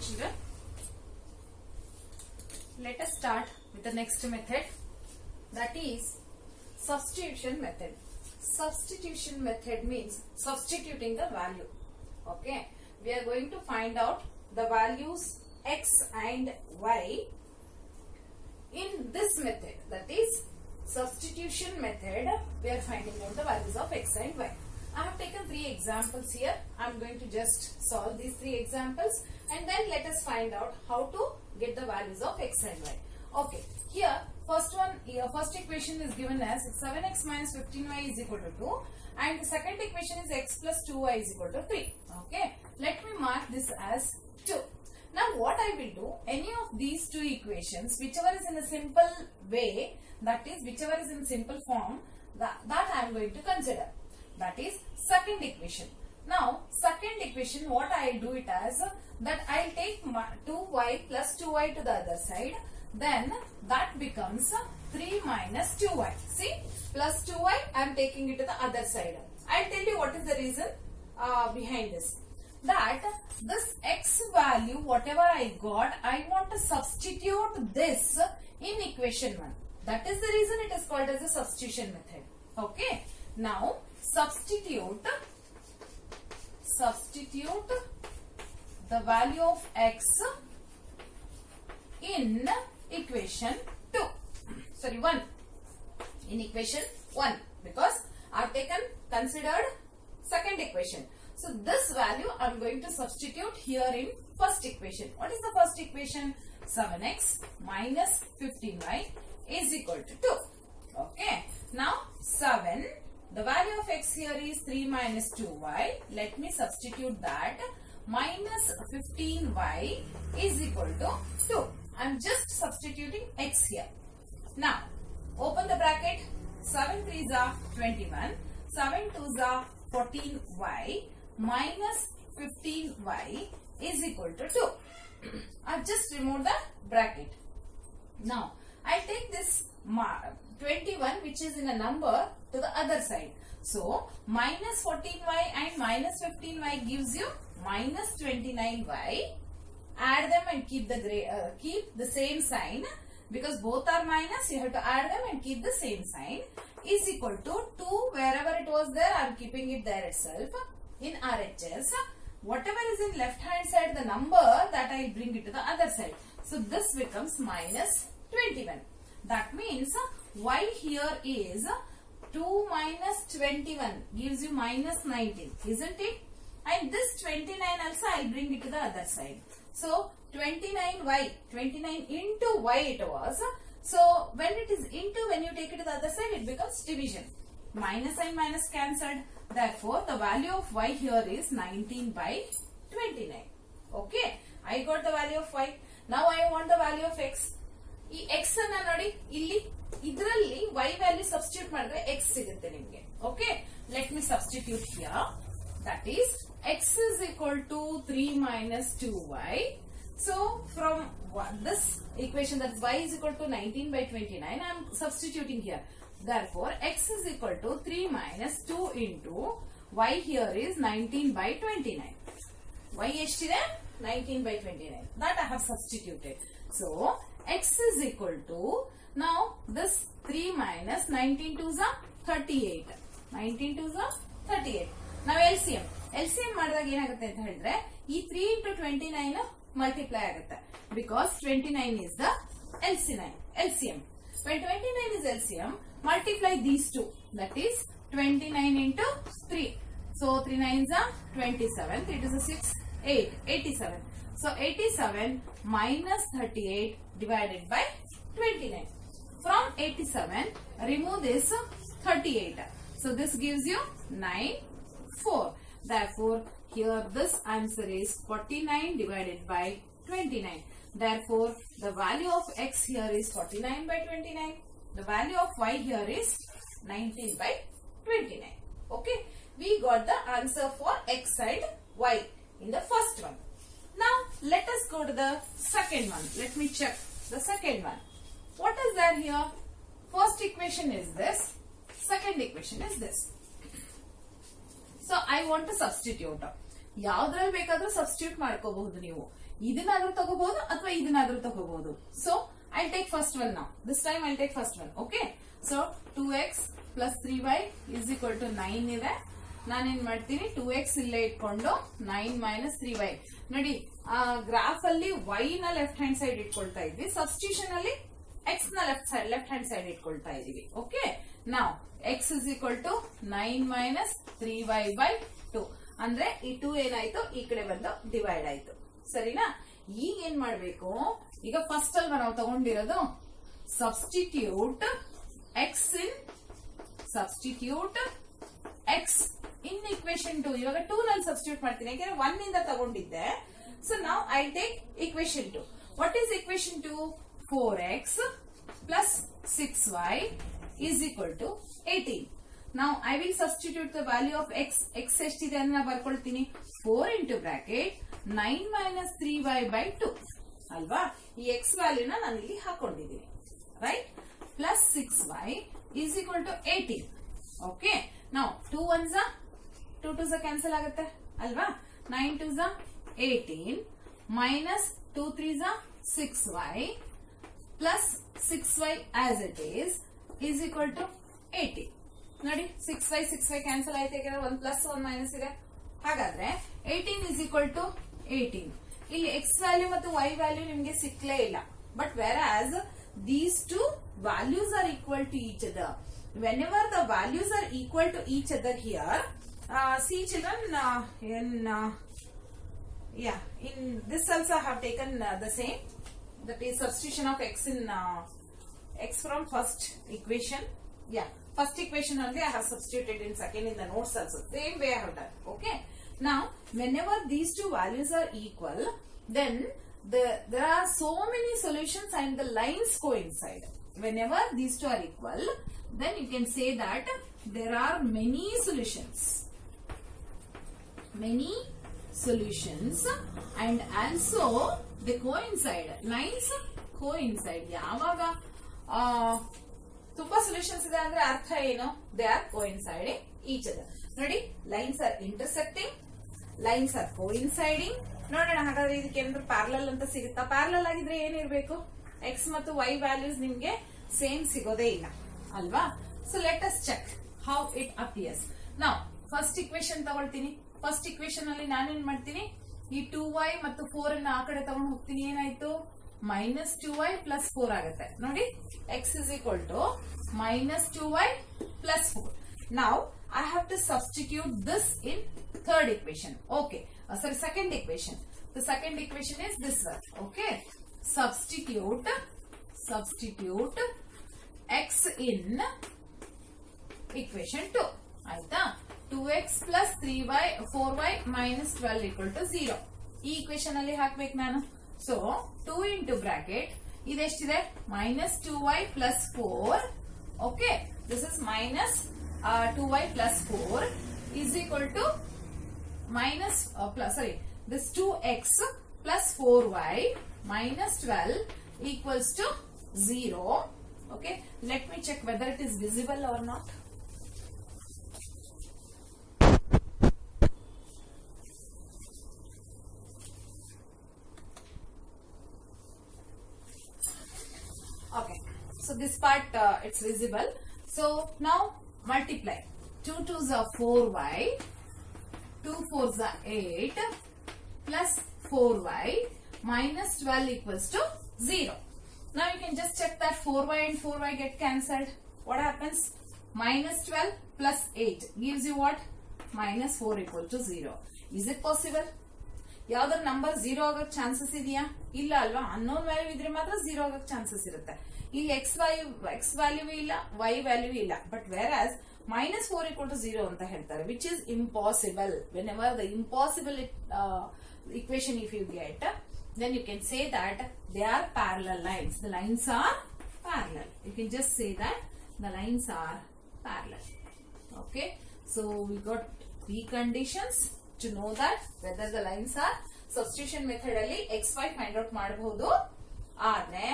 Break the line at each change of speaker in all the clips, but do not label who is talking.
children, let us start with the next method, that is substitution method. Substitution method means substituting the value. Okay, we are going to find out the values x and y in this method, that is substitution method. We are finding out the values of x and y. I have taken 3 examples here. I am going to just solve these 3 examples and then let us find out how to get the values of x and y. Okay, here first equation is given as 7x minus 15y is equal to 2 and the second equation is x plus 2y is equal to 3. Okay, let me mark this as 2. Now what I will do, any of these 2 equations, whichever is in a simple way, that is whichever is in simple form, that I am going to consider. That is second equation. Now second equation, what I will do it as that I will take 2y plus 2y to the other side. Then that becomes 3 minus 2y. See, plus 2y I am taking it to the other side. I will tell you what is the reason behind this. That this x value, whatever I got, I want to substitute this in equation 1. That is the reason it is called as a substitution method. Okay. Now substitute the value of x in equation 2. Sorry, 1. In equation 1, because I have considered second equation. So this value I am going to substitute here in first equation. What is the first equation? 7x minus 15y is equal to 2. Okay. Now 7. The value of x here is 3 minus 2y. Let me substitute that. Minus 15y is equal to 2. I am just substituting x here. Now, open the bracket. 7 3s are 21. 7 2s are 14y. Minus 15y is equal to 2. I have just removed the bracket. Now, I take this 21 which is in a number to the other side. So, minus 14y and minus 15y gives you minus 29y. Add them and keep the same sign, because both are minus. You have to add them and keep the same sign. Is equal to 2. Wherever it was there, I am keeping it there itself. In RHS, whatever is in left hand side, the number that I will bring it to the other side. So this becomes minus 21. That means y here is 2 minus 21 gives you minus 19, isn't it? And this 29 also I will bring it to the other side. So 29y, 29 into y it was. So when it is into, when you take it to the other side, it becomes division. Minus and minus cancelled. Therefore, the value of y here is 19 by 29. Okay. I got the value of y. Now I want the value of x. ಈ x ಅನ್ನ ನೋಡಿ ಇಲ್ಲಿ ಇದರಲ್ಲಿ y value substitute ಮಾಡಿದ್ರೆ x ಸಿಗುತ್ತೆ ನಿಮಗೆ. Okay. Let me substitute here. That is x is equal to 3 minus 2y. So from this equation, that is y is equal to 19 by 29, I am substituting here. Therefore, x is equal to 3 minus 2 into y here is 19 by 29. Y ಎಷ್ಟಿದೆ? 19 by 29. That I have substituted. So, x is equal to, now this 3 minus 19 2s are 38. 19 2s are 38. Now LCM. LCM ಮಾಡಿದಾಗ ಏನಾಗುತ್ತೆ ಅಂತ ಹೇಳಿದ್ರೆ ಈ 3 into 29 multiply ಆಗುತ್ತೆ. Because 29 is the LCM. When 29 is LCM, multiply these two. That is 29 into 3. So 3 9s are 27. 3 2s are 6, 8. 87. So 87 minus 38 divided by 29. From 87, remove this 38. So this gives you 9, 4. Therefore, here this answer is 49 divided by 29. Therefore, the value of x here is 49 by 29. The value of y here is 19 by 29. Okay. We got the answer for x and y in the first one. Now, let us go to the second one. Let me check the second one. What is there here? First equation is this. Second equation is this. So, I want to substitute. ಯಾವುದರಲ್ಲಿ ಬೇಕಾದರೂ substitute ಮಾಡ್ಕೋಬಹುದು ನೀವು. ಇದನ್ನಾದ್ರೂ ತಗೋಬಹುದು ಅಥವಾ ಇದನ್ನಾದ್ರೂ ತಗೋಬಹುದು. So I take first one ನಾವು. This time I take first one. Okay, so 2x plus 3y is equal to 9 ಇದೆ. ನಾನೇನ್ ಮಾಡ್ತೀನಿ, 2x ಇಲ್ಲೇ ಇಟ್ಕೊಂಡು 9 minus 3y. ನೋಡಿ, ಗ್ರಾಫ್ ಅಲ್ಲಿ y ನ ಲೆಫ್ಟ್ ಹ್ಯಾಂಡ್ ಸೈಡ್ ಇಟ್ಕೊಳ್ತಾ ಇದ್ವಿ, ಸಬ್ಸ್ಟಿಟ್ಯೂಷನ್ ಅಲ್ಲಿ x ನ ಲೆಫ್ಟ್ ಹ್ಯಾಂಡ್ ಸೈಡ್ ಇಟ್ಕೊಳ್ತಾ ಇದೀವಿ. ಓಕೆ, ನಾವು x is equal to 9 minus 3y by 2. ಅಂದ್ರೆ ಈ 2 ಏನಾಯ್ತು, ಈ ಕಡೆ ಬಂದು ಡಿವೈಡ್ ಆಯ್ತು. ಸರಿನಾ? ಈಗ ಏನ್ ಮಾಡ್ಬೇಕು, ಈಗ ಫಸ್ಟ್ ಅಲ್ವಾ ನಾವು ತಗೊಂಡಿರೋದು, ಸಬ್ಸ್ಟಿಟ್ಯೂಟ್ x in equation 2. ಇವಾಗ 2 ನಲ್ಲಿ ಸಬ್ಸ್ಟಿಟ್ಯೂಟ್ ಮಾಡ್ತೀನಿ, ಯಾಕಂದ್ರೆ 1 ಇಂದ ತಗೊಂಡಿದ್ದೆ. ಸೊ ನಾವು I take equation 2. What is equation 2? 4x plus 6y is equal to 18. Now I will substitute the value of x. x ಎಷ್ಟಿದೆ ಅಂತ ನಾನು ಬರ್ಕೊಳ್ತೀನಿ, 4 into bracket 9 minus 3y by 2 ಅಲ್ವಾ. ಈ x ವ್ಯಾಲ್ಯೂನ ನಾನು ಇಲ್ಲಿ ಹಾಕೊಂಡಿದ್ದೀನಿ, right. Plus 6y is equal to 18. Okay, ನಾವು 2 1s 2 2s cancel ಆಗುತ್ತೆ ಅಲ್ವಾ. 9 2s 18 minus 2 3s 6y plus 6y as it is equal to 80. ನೋಡಿ, 6y ಕ್ಯಾನ್ಸಲ್ ಆಯ್ತು, ಯಾಕಂದ್ರೆ 1 ಪ್ಲಸ್ 1 ಮೈನಸ್ ಇದೆ. ಹಾಗಾದ್ರೆ 18 is equal to 18. ಇಲ್ಲಿ x ವ್ಯಾಲ್ಯೂ ಮತ್ತು y ವ್ಯಾಲ್ಯೂ ನಿಮ್ಗೆ ಸಿಕ್ಲೇ ಇಲ್ಲ. But whereas these two values are equal to each other. Whenever the values are equal to each other here, see children, in this also I have taken the same, that is substitution of x in x from first equation. First equation only I have substituted in second in the notes also. Same way I have done. Okay. Now, whenever these two values are equal, then there are so many solutions and the lines coincide. Whenever these two are equal, then you can say that there are many solutions. Many solutions and also they coincide. Lines coincide. ಯಾವಾಗ ತುಂಬಾ solutions ಇದೆ ಅಂದ್ರೆ ಅರ್ಥ ಏನು, they are coinciding each other. ನೋಡಿ, lines are intersecting, lines are coinciding. ನೋಡೋಣ ಹಾಗಾದ್ರೆ ಇದಕ್ಕೆ ಏನಾದ್ರು ಪ್ಯಾರಲಲ್ ಅಂತ ಸಿಗುತ್ತಾ. ಪ್ಯಾರಲಲ್ ಆಗಿದ್ರೆ ಏನಿರ್ಬೇಕು, ಎಕ್ಸ್ ಮತ್ತು ವೈ ವ್ಯಾಲ್ಯೂಸ್ ನಿಮ್ಗೆ ಸೇಮ್ ಸಿಗೋದೇ ಇಲ್ಲ ಅಲ್ವಾ. So let us check how it appears. ನಾವು ಫಸ್ಟ್ ಇಕ್ವೇಶನ್ ತಗೊಳ್ತೀನಿ. ಫಸ್ಟ್ ಇಕ್ವೇಶನ್ ಅಲ್ಲಿ ನಾನೇನ್ ಮಾಡ್ತೀನಿ, ಈ 2y ಮತ್ತು 4 ಅನ್ನ ಆ ಕಡೆ ತಗೊಂಡು ಹೋಗ್ತೀನಿ. ಏನಾಯ್ತು, minus 2y plus 4 ಆಗುತ್ತೆ. ನೋಡಿ, x is equal to minus 2y plus 4. Now I have to substitute this in third equation. Okay, sorry, second equation. The second equation is this one. Okay, substitute x in equation 2. ಆಯ್ತಾ, 2x plus 4y minus 12 equal to 0. ಈ equation ಅಲ್ಲಿ ಹಾಕ್ಬೇಕು ನಾನು. So 2 into bracket ಇದೆಷ್ಟಿದೆ, minus 2y plus 4. Okay, this is minus 2y plus 4 is equal to minus this 2x plus 4y minus 12 equals to 0. Okay, let me check whether it is visible or not. Okay, so this part it's visible. So now multiply. 2 2s are 4y, 2 4s are 8 plus 4y minus 12 equals to 0. Now you can just check that 4y and 4y get cancelled. What happens? Minus 12 plus 8 gives you what? Minus 4 equal to 0. Is it possible? ಯಾವ್ದಾರ number 0 ಆಗಕ್ chances ಇದೆಯಾ? ಇಲ್ಲ ಅಲ್ವಾ. Unknown value ಇದ್ರೆ ಮಾತ್ರ 0 ಆಗಕ್ chances ಇರುತ್ತೆ. ಇಲ್ಲಿ x ವ್ಯಾಲ್ಯೂ ಇಲ್ಲ, y ವ್ಯಾಲ್ಯೂ ಇಲ್ಲ. But wear as minus 4 equal to 0 ಅಂತ ಹೇಳ್ತಾರೆ, which is impossible. Whenever the impossible equation if you get, then you can say that they are parallel lines. The lines are parallel. You can just say that the lines are parallel. Okay, so we got three conditions to know that whether the lines are. Substitution method ಅಲ್ಲಿ xy find out ಮಾಡಬಹುದು, ಆದ್ರೆ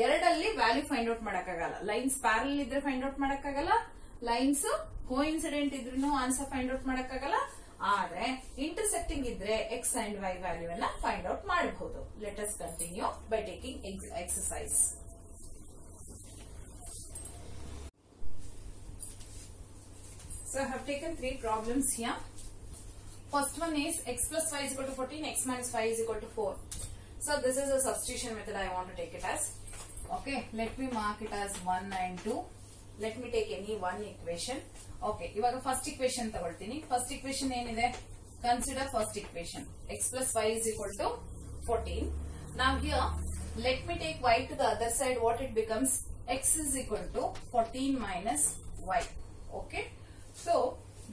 ಎರಡಲ್ಲಿ value find out ಮಾಡಕ್ಕಾಗಲ್ಲ. Lines parallel ಇದ್ರೆ find out ಮಾಡಕ್ಕಾಗಲ್ಲ, lines coincident ಇದ್ರೂ answer find out ಮಾಡಕ್ಕಾಗಲ್ಲ, ಆದ್ರೆ intersecting ಇದ್ರೆ ಎಕ್ಸ್ ಅಂಡ್ ವೈ ವ್ಯಾಲ್ಯೂ ಅನ್ನ ಫೈಂಡ್ ಔಟ್ ಮಾಡಬಹುದು. Let us continue by taking exercise. So I have taken 3 problems here. First one is x plus y is equal to 14, x minus y is equal to 4. So this is a substitution method I want to take it as. Okay, let me mark it as 1 and 2. Let me take any one equation. Okay, ivaga first equation ತಗೊಳ್ತೀನಿ. First equation ಏನಿದೆ? Consider first equation. X plus y is equal to 14. Now here, let me take y to the other side. What it becomes? X is equal to 14 minus y. Okay. So,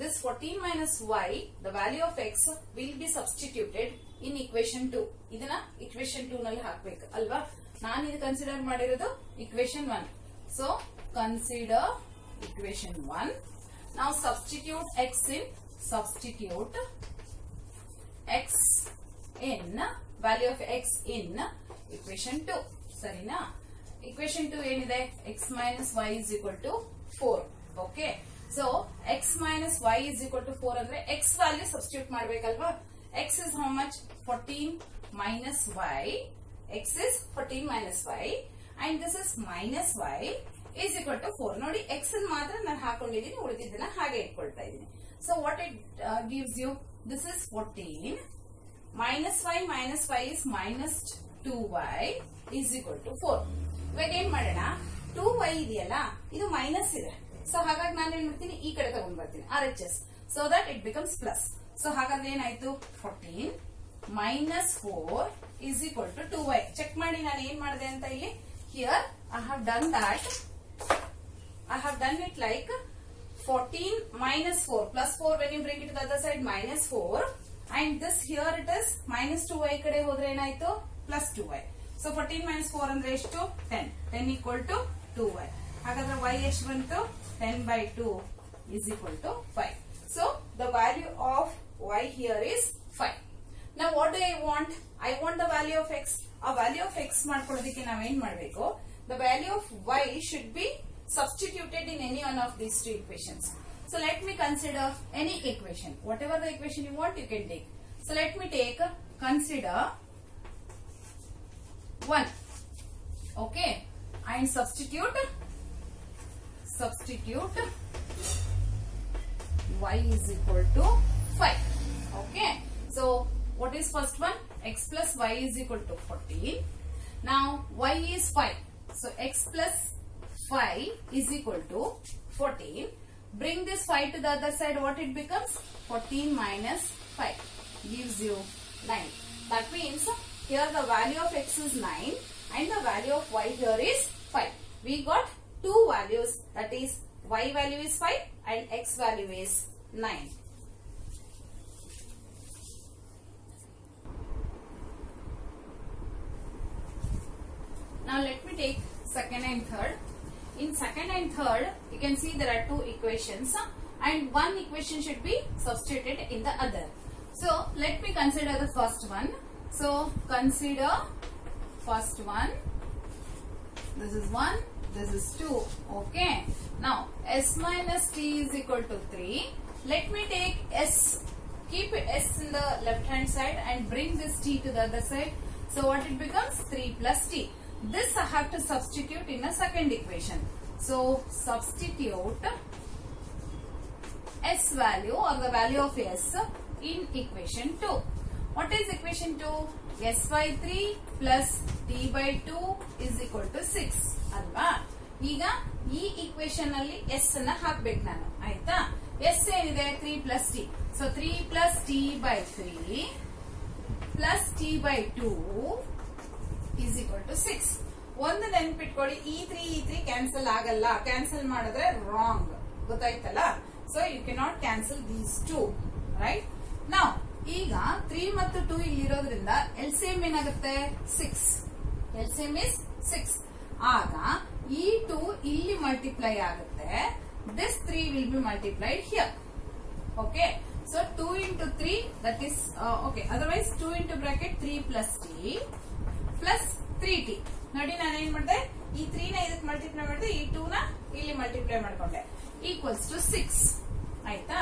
this 14 minus y, the value of x will be substituted in equation 2. ಇದನ್ನ equation 2 ನಲ್ಲಿ ಹಾಕಬೇಕು ಅಲ್ವಾ? ನಾನು ಇದು consider ಮಾಡಿರೋದು equation 1. So, consider equation 1. Now, substitute x in value of x in equation 2. ಸರಿನಾ? equation 2 ಏನಿದೆ? x minus y is equal to 4. Okay. So, x minus y is equal to 4 ಅಂದ್ರೆ x value substitute ಮಾಡಬೇಕಲ್ವಾ? x is how much? 14 minus y. x is 14 minus y and this is minus y is equal to 4. ನೋಡಿ x ಅನ್ನು ಮಾತ್ರ ನಾನು ಹಾಕೊಂಡಿದ್ದೀನಿ, ಉಳಿದಿದ್ದನ್ನ ಹಾಗೆ ಇಟ್ಕೊಳ್ತಾ ಇದ್ದೀನಿ. So, what it gives you? This is 14 minus y is minus 2y is equal to 4. ಇವಾಗ ಏನ್ ಮಾಡೋಣ? 2y ಇದೆಯಲ್ಲ, ಇದು ಮೈನಸ್ ಇದೆ. ಸೊ ಹಾಗಾಗಿ ನಾನು ಏನ್ ಮಾಡ್ತೀನಿ, ಈ ಕಡೆ ತಗೊಂಡ್ ಬರ್ತೀನಿ RHS, so that it becomes plus. So ಹಾಗಾದ್ರೆ ಏನಾಯ್ತು? 14 minus 4 is equal to 2y. Check ಮಾಡಿ ನಾನು ಏನ್ ಮಾಡಿದೆ ಅಂತ ಇಲ್ಲಿ. Here I have done it like 14 minus 4 plus 4 when you bring it to the other side minus 4 and this here it is minus 2y ಕಡೆ ಹೋದ್ರೆ ಏನಾಯ್ತು? plus 2y. So 14 minus 4 ಅಂದ್ರೆ ಎಷ್ಟು? 10 equal to 2y. ಹಾಗಾದ್ರೆ y ಎಷ್ಟು ಬಂತು? 10 by 2 is equal to 5. So, the value of y here is 5. Now, what do I want? I want the value of x. A value of x ಮಾಡ್ಕೊಳ್ಳೋದಕ್ಕೆ ನಾವೇನ್ ಮಾಡಬೇಕು? The value of y should be substituted in any one of these 2 equations. So, let me consider any equation. Whatever the equation you want, you can take. So, let me consider 1. Okay. And substitute y is equal to 5. Okay. So, what is first one? X plus y is equal to 14. Now, y is 5. So, x plus 5 is equal to 14. Bring this 5 to the other side. What it becomes? 14 minus 5 gives you 9. That means, here the value of x is 9 and the value of y here is 5. We got 2 values, that is y value is 5 and x value is 9. Now let me take second and third. In second and third, you can see there are 2 equations and one equation should be substituted in the other. So let me consider the first one. So consider first one. This is 1. This is 2. Okay. Now, s minus t is equal to 3. Let me take s. Keep s in the left hand side and bring this t to the other side. So, what it becomes? 3 plus t. This I have to substitute in a second equation. So, substitute s value or the value of s in equation 2. What is equation 2? S by 3 plus t by 2 is equal to 6. ಅಲ್ವಾ? ಈಗ ಈ equation ಅಲ್ಲಿ S ಅನ್ನ ಹಾಕ್ಬೇಕು ನಾನು, ಆಯ್ತಾ? S ಏನಿದೆ? 3 plus t. So 3 plus t by 3 plus t by 2 is equal to 6. ಒಂದು ನೆನ್ಪಿಟ್ಕೊಳ್ಳಿ, ಈ 3 ಕ್ಯಾನ್ಸಲ್ ಆಗಲ್ಲ. ಕ್ಯಾನ್ಸಲ್ ಮಾಡಿದ್ರೆ ರಾಂಗ್, ಗೊತ್ತಾಯ್ತಲ್ಲ? So you cannot cancel these 2, right? ನಾವು ಈಗ 3 ಮತ್ತು 2 ಇಲ್ಲಿರೋದ್ರಿಂದ LCM ಏನಾಗುತ್ತೆ? 6. LCM is 6. ಆಗ ಈ 2 ಇಲ್ಲಿ ಮಲ್ಟಿಪ್ಲೈ ಆಗುತ್ತೆ. This 3 will be multiplied here. Okay. So 2 into 3, that is okay. Otherwise 2 into bracket 3 plus t plus 3t. ನೋಡಿ ನಾನು ಏನ್ ಮಾಡಿದೆ? ಈ 3 ನ ಇದಕ್ಕೆ ಮಲ್ಟಿಪ್ಲೈ ಮಾಡಿದೆ, ಈ 2 ನ ಇಲ್ಲಿ ಮಲ್ಟಿಪ್ಲೈ ಮಾಡ್ಕೊಂಡೆ. Equals to 6. ಆಯ್ತಾ?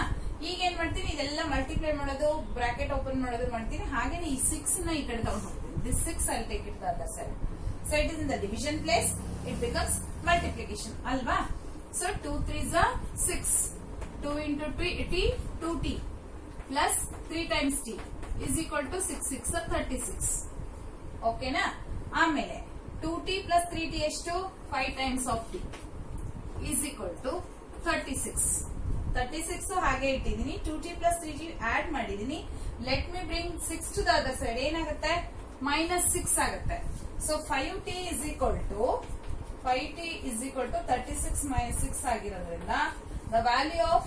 ಈಗ ಏನ್ ಮಾಡ್ತೀನಿ, ಇದೆಲ್ಲ ಮಲ್ಟಿಪ್ಲೈ ಮಾಡೋದು, ಬ್ರಾಕೆಟ್ ಓಪನ್ ಮಾಡೋದು ಮಾಡ್ತೀನಿ. ಹಾಗೇನೆ ಈ 6 ನ ಈ ಕಡೆ ತಗೊಂಡು ಹೋಗ್ತೀನಿ. This 6 I take it the other side. So it is in the division place, it becomes multiplication ಅಲ್ವಾ. So 2 3s are 6. 2 into t 2t plus 3 times t is equal to 6 6 are 36. ಓಕೆನಾ. ಆಮೇಲೆ 2t plus 3t ಎಷ್ಟು 5 times of t is equal to 36. 36 ಹಾಗೆ ಇಟ್ಟಿದ್ದೀನಿ. 2t plus 3t add ಮಾಡಿದೀನಿ. Let me bring 6 to the other side. ಏನಾಗುತ್ತೆ, -6 ಆಗುತ್ತೆ. So 5t is equal to 36 minus 6 ಆಗಿರೋದ್ರಿಂದ the value of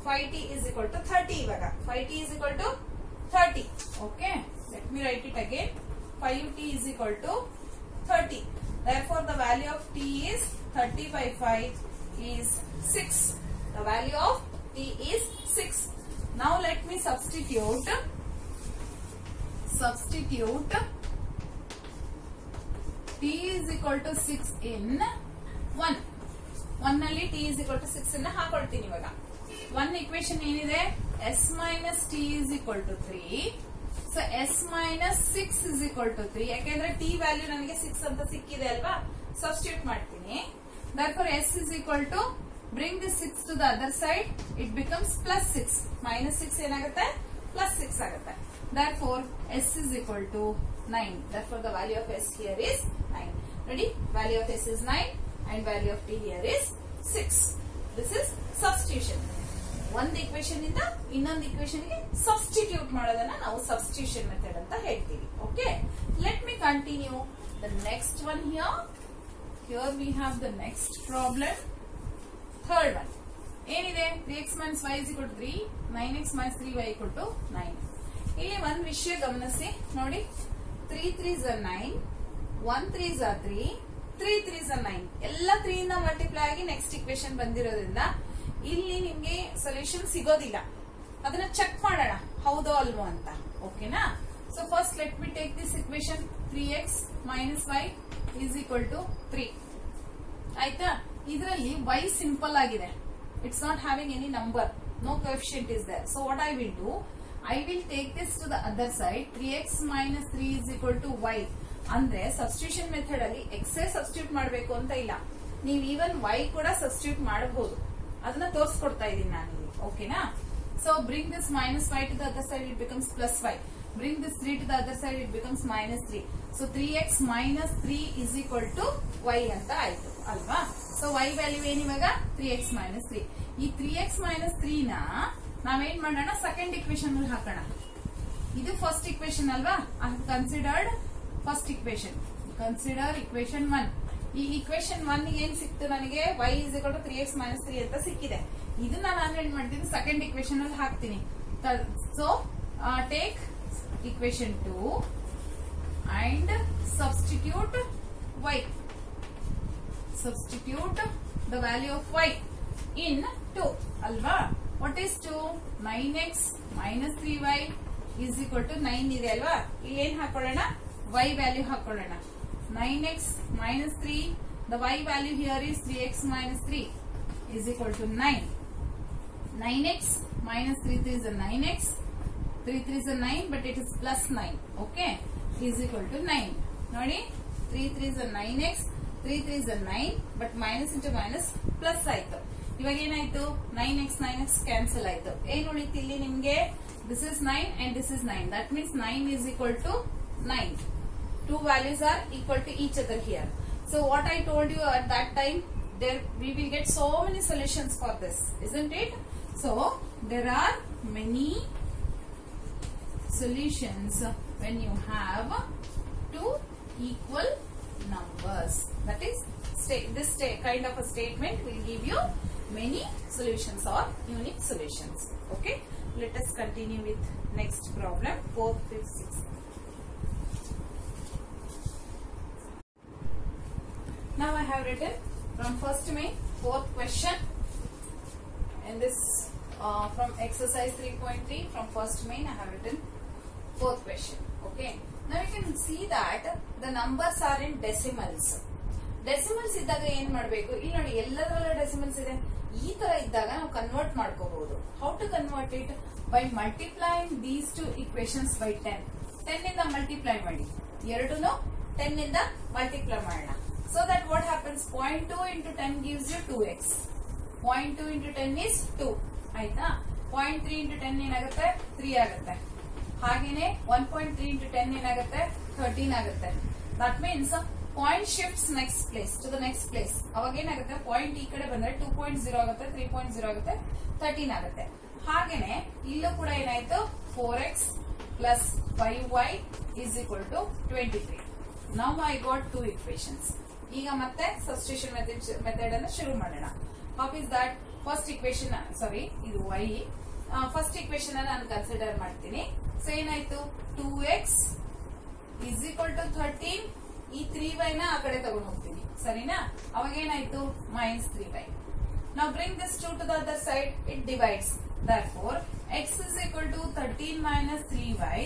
5t is equal to 30. ಇವಾಗ 5t is equal to 30. Okay, let me write it again. 5t is equal to 30. Therefore the value of t is 30 by 5 is 6. The value of t is 6. Now let me substitute t is equal to 6 in 1. 1 ನಲ್ಲಿ t is equal to 6 ಅನ್ನ ಹಾಕೊಳ್ತೀನಿ. ಇವಾಗ 1 equation ಏನಿದೆ, s minus t is equal to 3. So s minus 6 is equal to 3. ಯಾಕೆಂದ್ರೆ t value ನನಗೆ 6 ಅಂತ ಸಿಕ್ಕಿದೆ ಅಲ್ವಾ, substitute ಮಾಡ್ತೀನಿ. therefore s is equal to, bring this 6 to the other side, it becomes plus 6. minus 6 ಏನಾಗುತ್ತೆ, plus 6 ಆಗುತ್ತೆ. therefore s is equal to 9. therefore the value of s here is 9. ready, value of s is 9 and value of t here is 6. this is substitution. ಒಂದು equation ಇಂದ ಇನ್ನೊಂದು equation ಗೆ substitute ಮಾಡೋದನ್ನ ನಾವು substitution method ಅಂತ ಹೇಳ್ತೀವಿ. Okay, let me continue the next one. Here we have the next problem. Third one ಏನಿದೆ, 3x minus y is equal to 3, 9x minus 3y equal to 9. ಇಲ್ಲಿ ಒಂದು ವಿಷಯ ಗಮನಿಸಿ ನೋಡಿ. 3 3s are 9, 1 3s are 3, 3 3s are 9. ಎಲ್ಲ 3 ಇಂದ multiply ಆಗಿ next equation ಬಂದಿರೋದ್ರಿಂದ ಇಲ್ಲಿ ನಿಮ್ಗೆ ಸೊಲ್ಯೂಷನ್ ಸಿಗೋದಿಲ್ಲ. ಅದನ್ನ ಚೆಕ್ ಮಾಡೋಣ ಹೌದೋ ಅಲ್ವೋ ಅಂತ. ಓಕೆನಾ. So first let me take this equation. 3x minus y is equal to 3. ಆಯ್ತಾ. ಇದರಲ್ಲಿ y ಸಿಂಪಲ್ ಆಗಿದೆ. It's not having any number, no coefficient is there. So what I will do, I will take this to the other side. 3x minus 3 is equal to y. ಅಂದ್ರೆ substitution method ಅಲ್ಲಿ x substitute ಮಾಡಬೇಕು ಅಂತ ಇಲ್ಲ, ನೀವು even y ಕೂಡ substitute ಮಾಡಬಹುದು. ಅದನ್ನ ತೋರಿಸ್ಕೊಡ್ತಾ ಇದ್ದೀನಿ ನಾನು ಇಲ್ಲಿ. ಓಕೆನಾ. So bring this -5 to the other side, it becomes +5. bring this 3 to the other side, it becomes -3. so 3x minus 3 is equal to y ಅಂತ ಆಯ್ತು ಅಲ್ವಾ. ಸೊ y ವ್ಯಾಲ್ಯೂ ಏನಿವಾಗ 3x minus 3. ಈ 3x minus 3 ನ ನಾವೇನ್ ಮಾಡೋಣ, second equation ಅಲ್ಲಿ ಹಾಕೋಣ. ಇದು ಫಸ್ಟ್ ಇಕ್ವೇಶನ್ ಅಲ್ವಾ. I have considered first equation. Consider equation 1. ಈ ಇಕ್ವೇಶನ್ 1 ಏನ್ ಸಿಕ್ತು ನನಗೆ, y is equal to 3x minus 3 ಅಂತ ಸಿಕ್ಕಿದೆ. ಇದನ್ನ ನಾನು ಏನ್ ಮಾಡ್ತೀನಿ, ಸೆಕೆಂಡ್ ಇಕ್ವೇಶನ್ ಅಲ್ಲಿ ಹಾಕ್ತೀನಿ. So take equation 2 and substitute y. Substitute the value of y in 2 ಅಲ್ವಾ. what is 2? 9x minus 3y is equal to 9 ಇದೆ ಅಲ್ವಾ. ಇಲ್ಲಿ ಏನ್ ಹಾಕೊಳ್ಳೋಣ, y ವ್ಯಾಲ್ಯೂ ಹಾಕೊಳ್ಳೋಣ. 9x minus 3, the y value here is 3x minus 3 is equal to 9. 9x minus 3 is a 9x, 3 3 is a 9, but it is plus 9. Okay, is equal to 9. ನೋಡಿ, 3 3 is a 9x, 3 3 is a 9, but minus into minus plus ಆಯ್ತು. ಇವಾಗ ಏನಾಯ್ತು, 9x 9x cancel ಆಯ್ತು. ಏನ್ ಉಳಿತು ಇಲ್ಲಿ ನಿಮ್ಗೆ, this is 9 and this is 9. that means 9 is equal to 9. Two values are equal to each other here. So what I told you at that time, there we will get so many solutions for this, isn't it? So there are many solutions when you have two equal numbers. That is, this kind of a statement will give you many solutions or unique solutions. Okay, let us continue with next problem. 4th, 5th, 6th. Now I have written from first main 4th question in this from exercise 3.3 from first main I have written 4th question. Okay, now you can see that the numbers are in decimals. Decimals ಇದ್ದಾಗ ಏನ್ ಮಾಡಬೇಕು, ಇಲ್ಲಿ ನೋಡಿ ಎಲ್ಲದರಲ್ಲೂ decimals ಇದೆ. ಈ ತರ ಇದ್ದಾಗ ನಾವು ಕನ್ವರ್ಟ್ ಮಾಡ್ಕೋಬಹುದು. How to convert it? By multiplying these two equations by 10. 10 ಇಂದ ಮಲ್ಟಿಪ್ಲೈ ಮಾಡಿ, ಎರಡೂನು 10 ಇಂದ ಮಲ್ಟಿಪ್ಲೈ ಮಾಡೋಣ. So that what happens, 0.2 into 10 gives you 2x. 0.2 into 10 is 2. ಆಯ್ತಾ? 0.3 into 10 ಏನಾಗುತ್ತೆ? 3 ಆಗುತ್ತೆ. ಹಾಗೇನೆ 1.3 into 10 ಏನಾಗುತ್ತೆ? 13 ಆಗುತ್ತೆ. That means point shifts next place to the next place. ಅವಾಗ ಏನಾಗುತ್ತೆ, ಪಾಯಿಂಟ್ ಈ ಕಡೆ ಬಂದ್ರೆ 2.0 ಆಗುತ್ತೆ, 3.0 ಆಗುತ್ತೆ, 13 ಆಗುತ್ತೆ. ಹಾಗೇನೆ ಇಲ್ಲೂ ಕೂಡ ಏನಾಯ್ತು, 4x plus 5y is equal to 23. Now I got two equations. ಈಗ ಮತ್ತೆ ಸಬ್ಸ್ಟಿಟ್ಯೂಷನ್ ಮೆಥಡ್ ಅನ್ನು ಶುರು ಮಾಡೋಣ. How is that? First equation, sorry ಇದು y. ಫಸ್ಟ್ ಇಕ್ವೇಶನ್ ಅನ್ನು ನಾನು ಕನ್ಸಿಡರ್ ಮಾಡ್ತೀನಿ. ಸೊ ಏನಾಯ್ತು, 2x is equal to 13. ಈ 3y ನ ಆ ಕಡೆ ತಗೊಂಡು ಹೋಗ್ತೀನಿ, ಸರಿನಾ? ಅವಾಗ ಏನಾಯ್ತು, minus 3y. Now bring this 2 to the other side, it divides. Therefore, x is equal to 13 minus 3y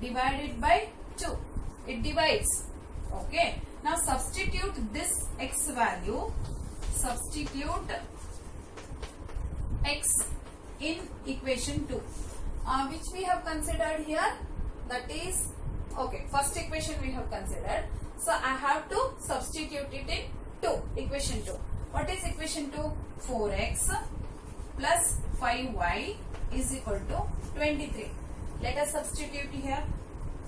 divided by 2. It divides. Okay. Now substitute this x value, substitute x in equation 2, which we have considered here. That is, okay, first equation we have considered. So I have to substitute it in 2, equation 2. What is equation 2? 4x plus 5y is equal to 23. Let us substitute here.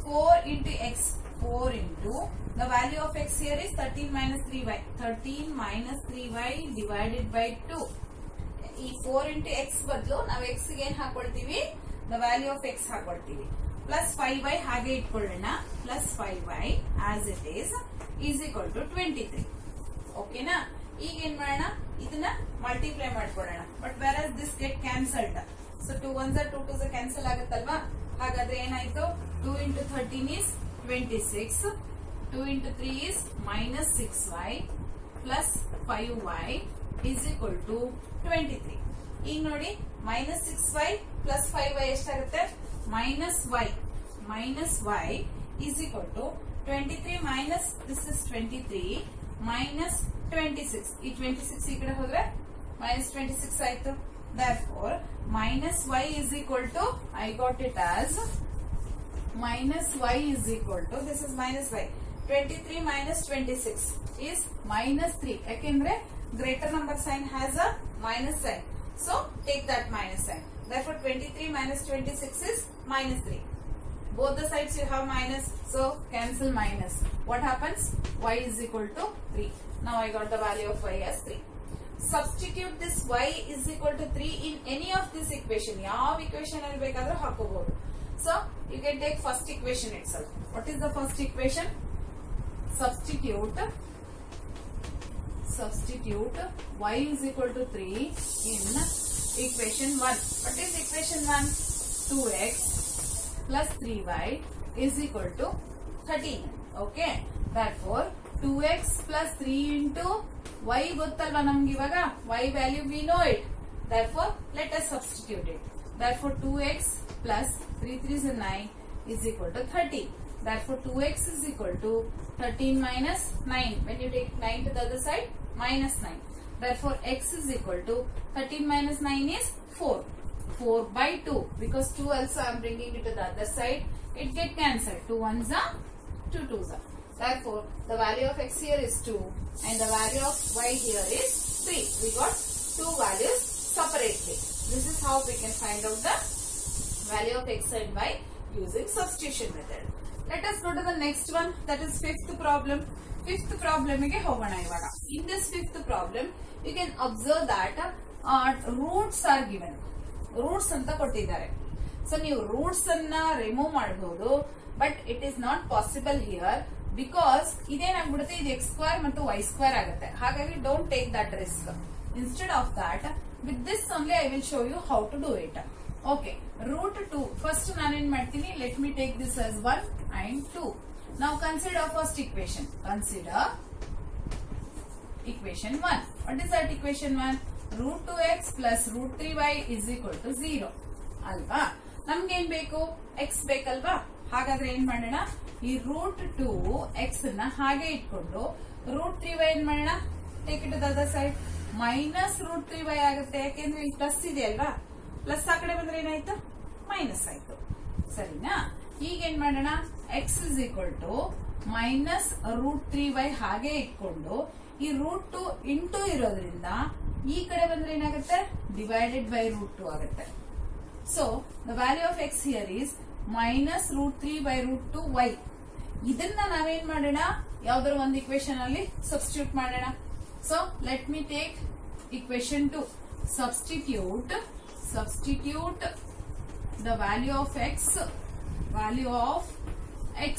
4 into x, 4 into, the value of x here is 13 minus 3y. 13 minus 3y divided by 2. ಈ 4 into x ಬದಲು ನಾವು x ಗೆ ಏನು ಹಾಕೊಳ್ತೀವಿ, the value of x ಹಾಕೊಳ್ತೀವಿ. Plus 5y ಹಾಗೆ ಇಟ್ಕೊಳ್ಳೋಣ. Plus 5y as it is equal to 23. ಓಕೆನಾ? ಈಗ ಏನ್ ಮಾಡೋಣ, ಇದನ್ನ ಮಲ್ಟಿಪ್ಲೈ ಮಾಡ್ಕೊಳ್ಳೋಣ. But whereas this get cancelled. So 2 1s are 2 2s cancel ಆಗುತ್ತಲ್ವಾ? ಹಾಗಾದ್ರೆ ಏನಾಯ್ತು, 2 into 13 is 26. 2 into 3 is minus 6y plus 5y is equal to 23. ಈಗ ನೋಡಿ, minus 6y plus 5y ಎಷ್ಟಾಗುತ್ತೆ, minus y. Minus y is equal to 23 minus, this is 23 minus 26. ಈ 26 ಈ ಕಡೆ ಹೋದ್ರೆ minus 26 ಆಯ್ತು. Therefore, minus y is equal to, I got it as minus y is equal to, this is minus y. 23 minus 26 is minus 3. ಯಾಕೆಂದ್ರೆ greater number sign has a minus sign. So, take that minus sign. Therefore, 23 minus 26 is minus 3. Both the sides you have minus, so cancel minus. What happens? Y is equal to 3. Now I got the value of y as 3. Substitute this y is equal to 3 in any of this equation. ಯಾವ equation ಅಲ್ಲಿ ಬೇಕಾದರೂ ಹಾಕೋಬಹುದು. So you can take first equation itself. What is the first equation? Substitute y is equal to 3 in equation 1. What is equation 1? 2x plus 3y is equal to 13. Okay. Therefore, 2x plus 3 into y ಗೊತ್ತಲ್ವಾ ನಮ್ಗೆ ಇವಾಗ, y value we know it. Therefore, let us substitute it. Therefore, 2x plus 3 3s are 9 is equal to 30. Therefore, 2x is equal to 13 minus 9. When you take 9 to the other side, minus 9. Therefore, x is equal to 13 minus 9 is 4. 4 by 2. Because 2 also I am bringing it to the other side. It get cancelled. 2 1s are, 2 2s are. Therefore, the value of x here is 2 and the value of y here is 3. We got two values separately. This is how we can find out the value of x and y using substitution method. Let us go to the next one, that is fifth problem. Fifth problem ಗೆ ಹೋಗೋಣ ಇವಾಗ. In this fifth problem, you can observe that roots are given. Roots ಅಂತ ಕೊಟ್ಟಿದ್ದಾರೆ. So ನೀವು roots ಅನ್ನ remove ಮಾಡಬಹುದು, but it is not possible here because ಇದೇನಾಗ್ಬಿಡುತ್ತೆ, ಇದು x square ಮತ್ತು y square ಆಗುತ್ತೆ. ಹಾಗಾಗಿ don't take that risk. Instead of that, with this only I will show you how to do it. Okay, root 2. First ನಾನೇನ್ ಮಾಡ್ತೀನಿ, let me take this as 1 and 2. Now consider first equation. Consider equation 1. What is that equation 1? Root 2x plus root 3y is equal to 0. ಅಲ್ವಾ? ನಮ್ಗೆ ಏನ್ ಬೇಕು? x ಬೇಕಲ್ವಾ? ಹಾಗಾದ್ರೆ ಏನ್ ಮಾಡೋಣ, ಈ root 2x ನ ಹಾಗೆ ಇಟ್ಕೊಂಡು root 3y ಏನ್ ಮಾಡೋಣ, take it to the other side. Minus root 3y ಆಗುತ್ತೆ. ಯಾಕೆಂದ್ರೆ ಇಲ್ಲಿ ಪ್ಲಸ್ ಇದೆ ಅಲ್ವಾ, ಪ್ಲಸ್ ಆ ಕಡೆ ಬಂದ್ರೆ ಏನಾಯ್ತು, ಮೈನಸ್ ಆಯ್ತು. ಸರಿನಾ? ಈಗ ಏನ್ ಮಾಡೋಣ, X is equal to minus root 3y ಹಾಗೆ ಇಟ್ಕೊಂಡು ಈ ರೂಟ್ 2 ಇಂಟು ಇರೋದ್ರಿಂದ ಈ ಕಡೆ ಬಂದ್ರೆ ಏನಾಗುತ್ತೆ, ಡಿವೈಡೆಡ್ ಬೈ ರೂಟ್ 2 ಆಗುತ್ತೆ. So the value of X here is minus root 3 by root 2y. ಇದನ್ನ ನಾವೇನ್ ಮಾಡೋಣ, ಯಾವ್ದಾದ್ರು ಒಂದು ಇಕ್ವೇಶನ್ ಅಲ್ಲಿ ಸಬ್ಸ್ಟಿಟ್ಯೂಟ್ ಮಾಡೋಣ. So let me take equation 2. Substitute the value of x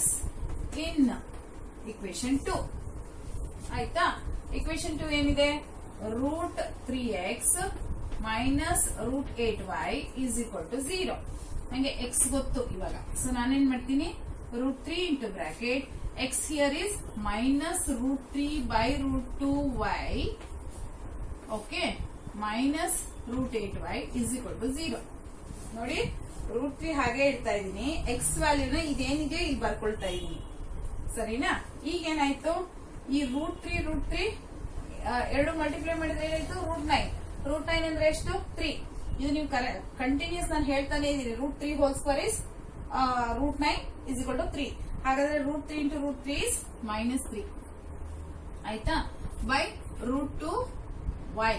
in equation 2. ಆಯ್ತಾ? equation 2 ಏನಿದೆ, root 3x minus root 8y is equal to 0. ನಂಗೆ x ಗೊತ್ತು ಇವಾಗ. ಸೊ ನಾನೇನ್ ಮಾಡ್ತೀನಿ, root 3 into bracket x here is minus root 3 by root 2y, okay, minus root 8y is equal to 0. ನೋಡಿ, root 3 ಹಾಗೆ ಇಡ್ತಾ ಇದೀನಿ, ಎಕ್ಸ್ ವ್ಯಾಲ್ಯೂನ ಇದೇನಿದೆ ಇಲ್ಲಿ ಬರ್ಕೊಳ್ತಾ ಇದೀನಿ. ಸರಿನಾ? ಈಗ ಏನಾಯ್ತು, ಈ ರೂಟ್ 3 ಎರಡು ಮಲ್ಟಿಪ್ಲೈ ಮಾಡಿದ್ರೆ ಏನಾಯ್ತು, ರೂಟ್ 9. ರೂಟ್ 9 ಅಂದ್ರೆ ಎಷ್ಟು, 3. ಇದು ನೀವು ಕಂಟಿನ್ಯೂಸ್ ನಾನು ಹೇಳ್ತಾನೆ ಇದೀನಿ. Root 3 whole square is root 9 is equal to 3. ಹಾಗಾದ್ರೆ root 3 into root 3 is minus 3. ಆಯ್ತಾ? By root 2y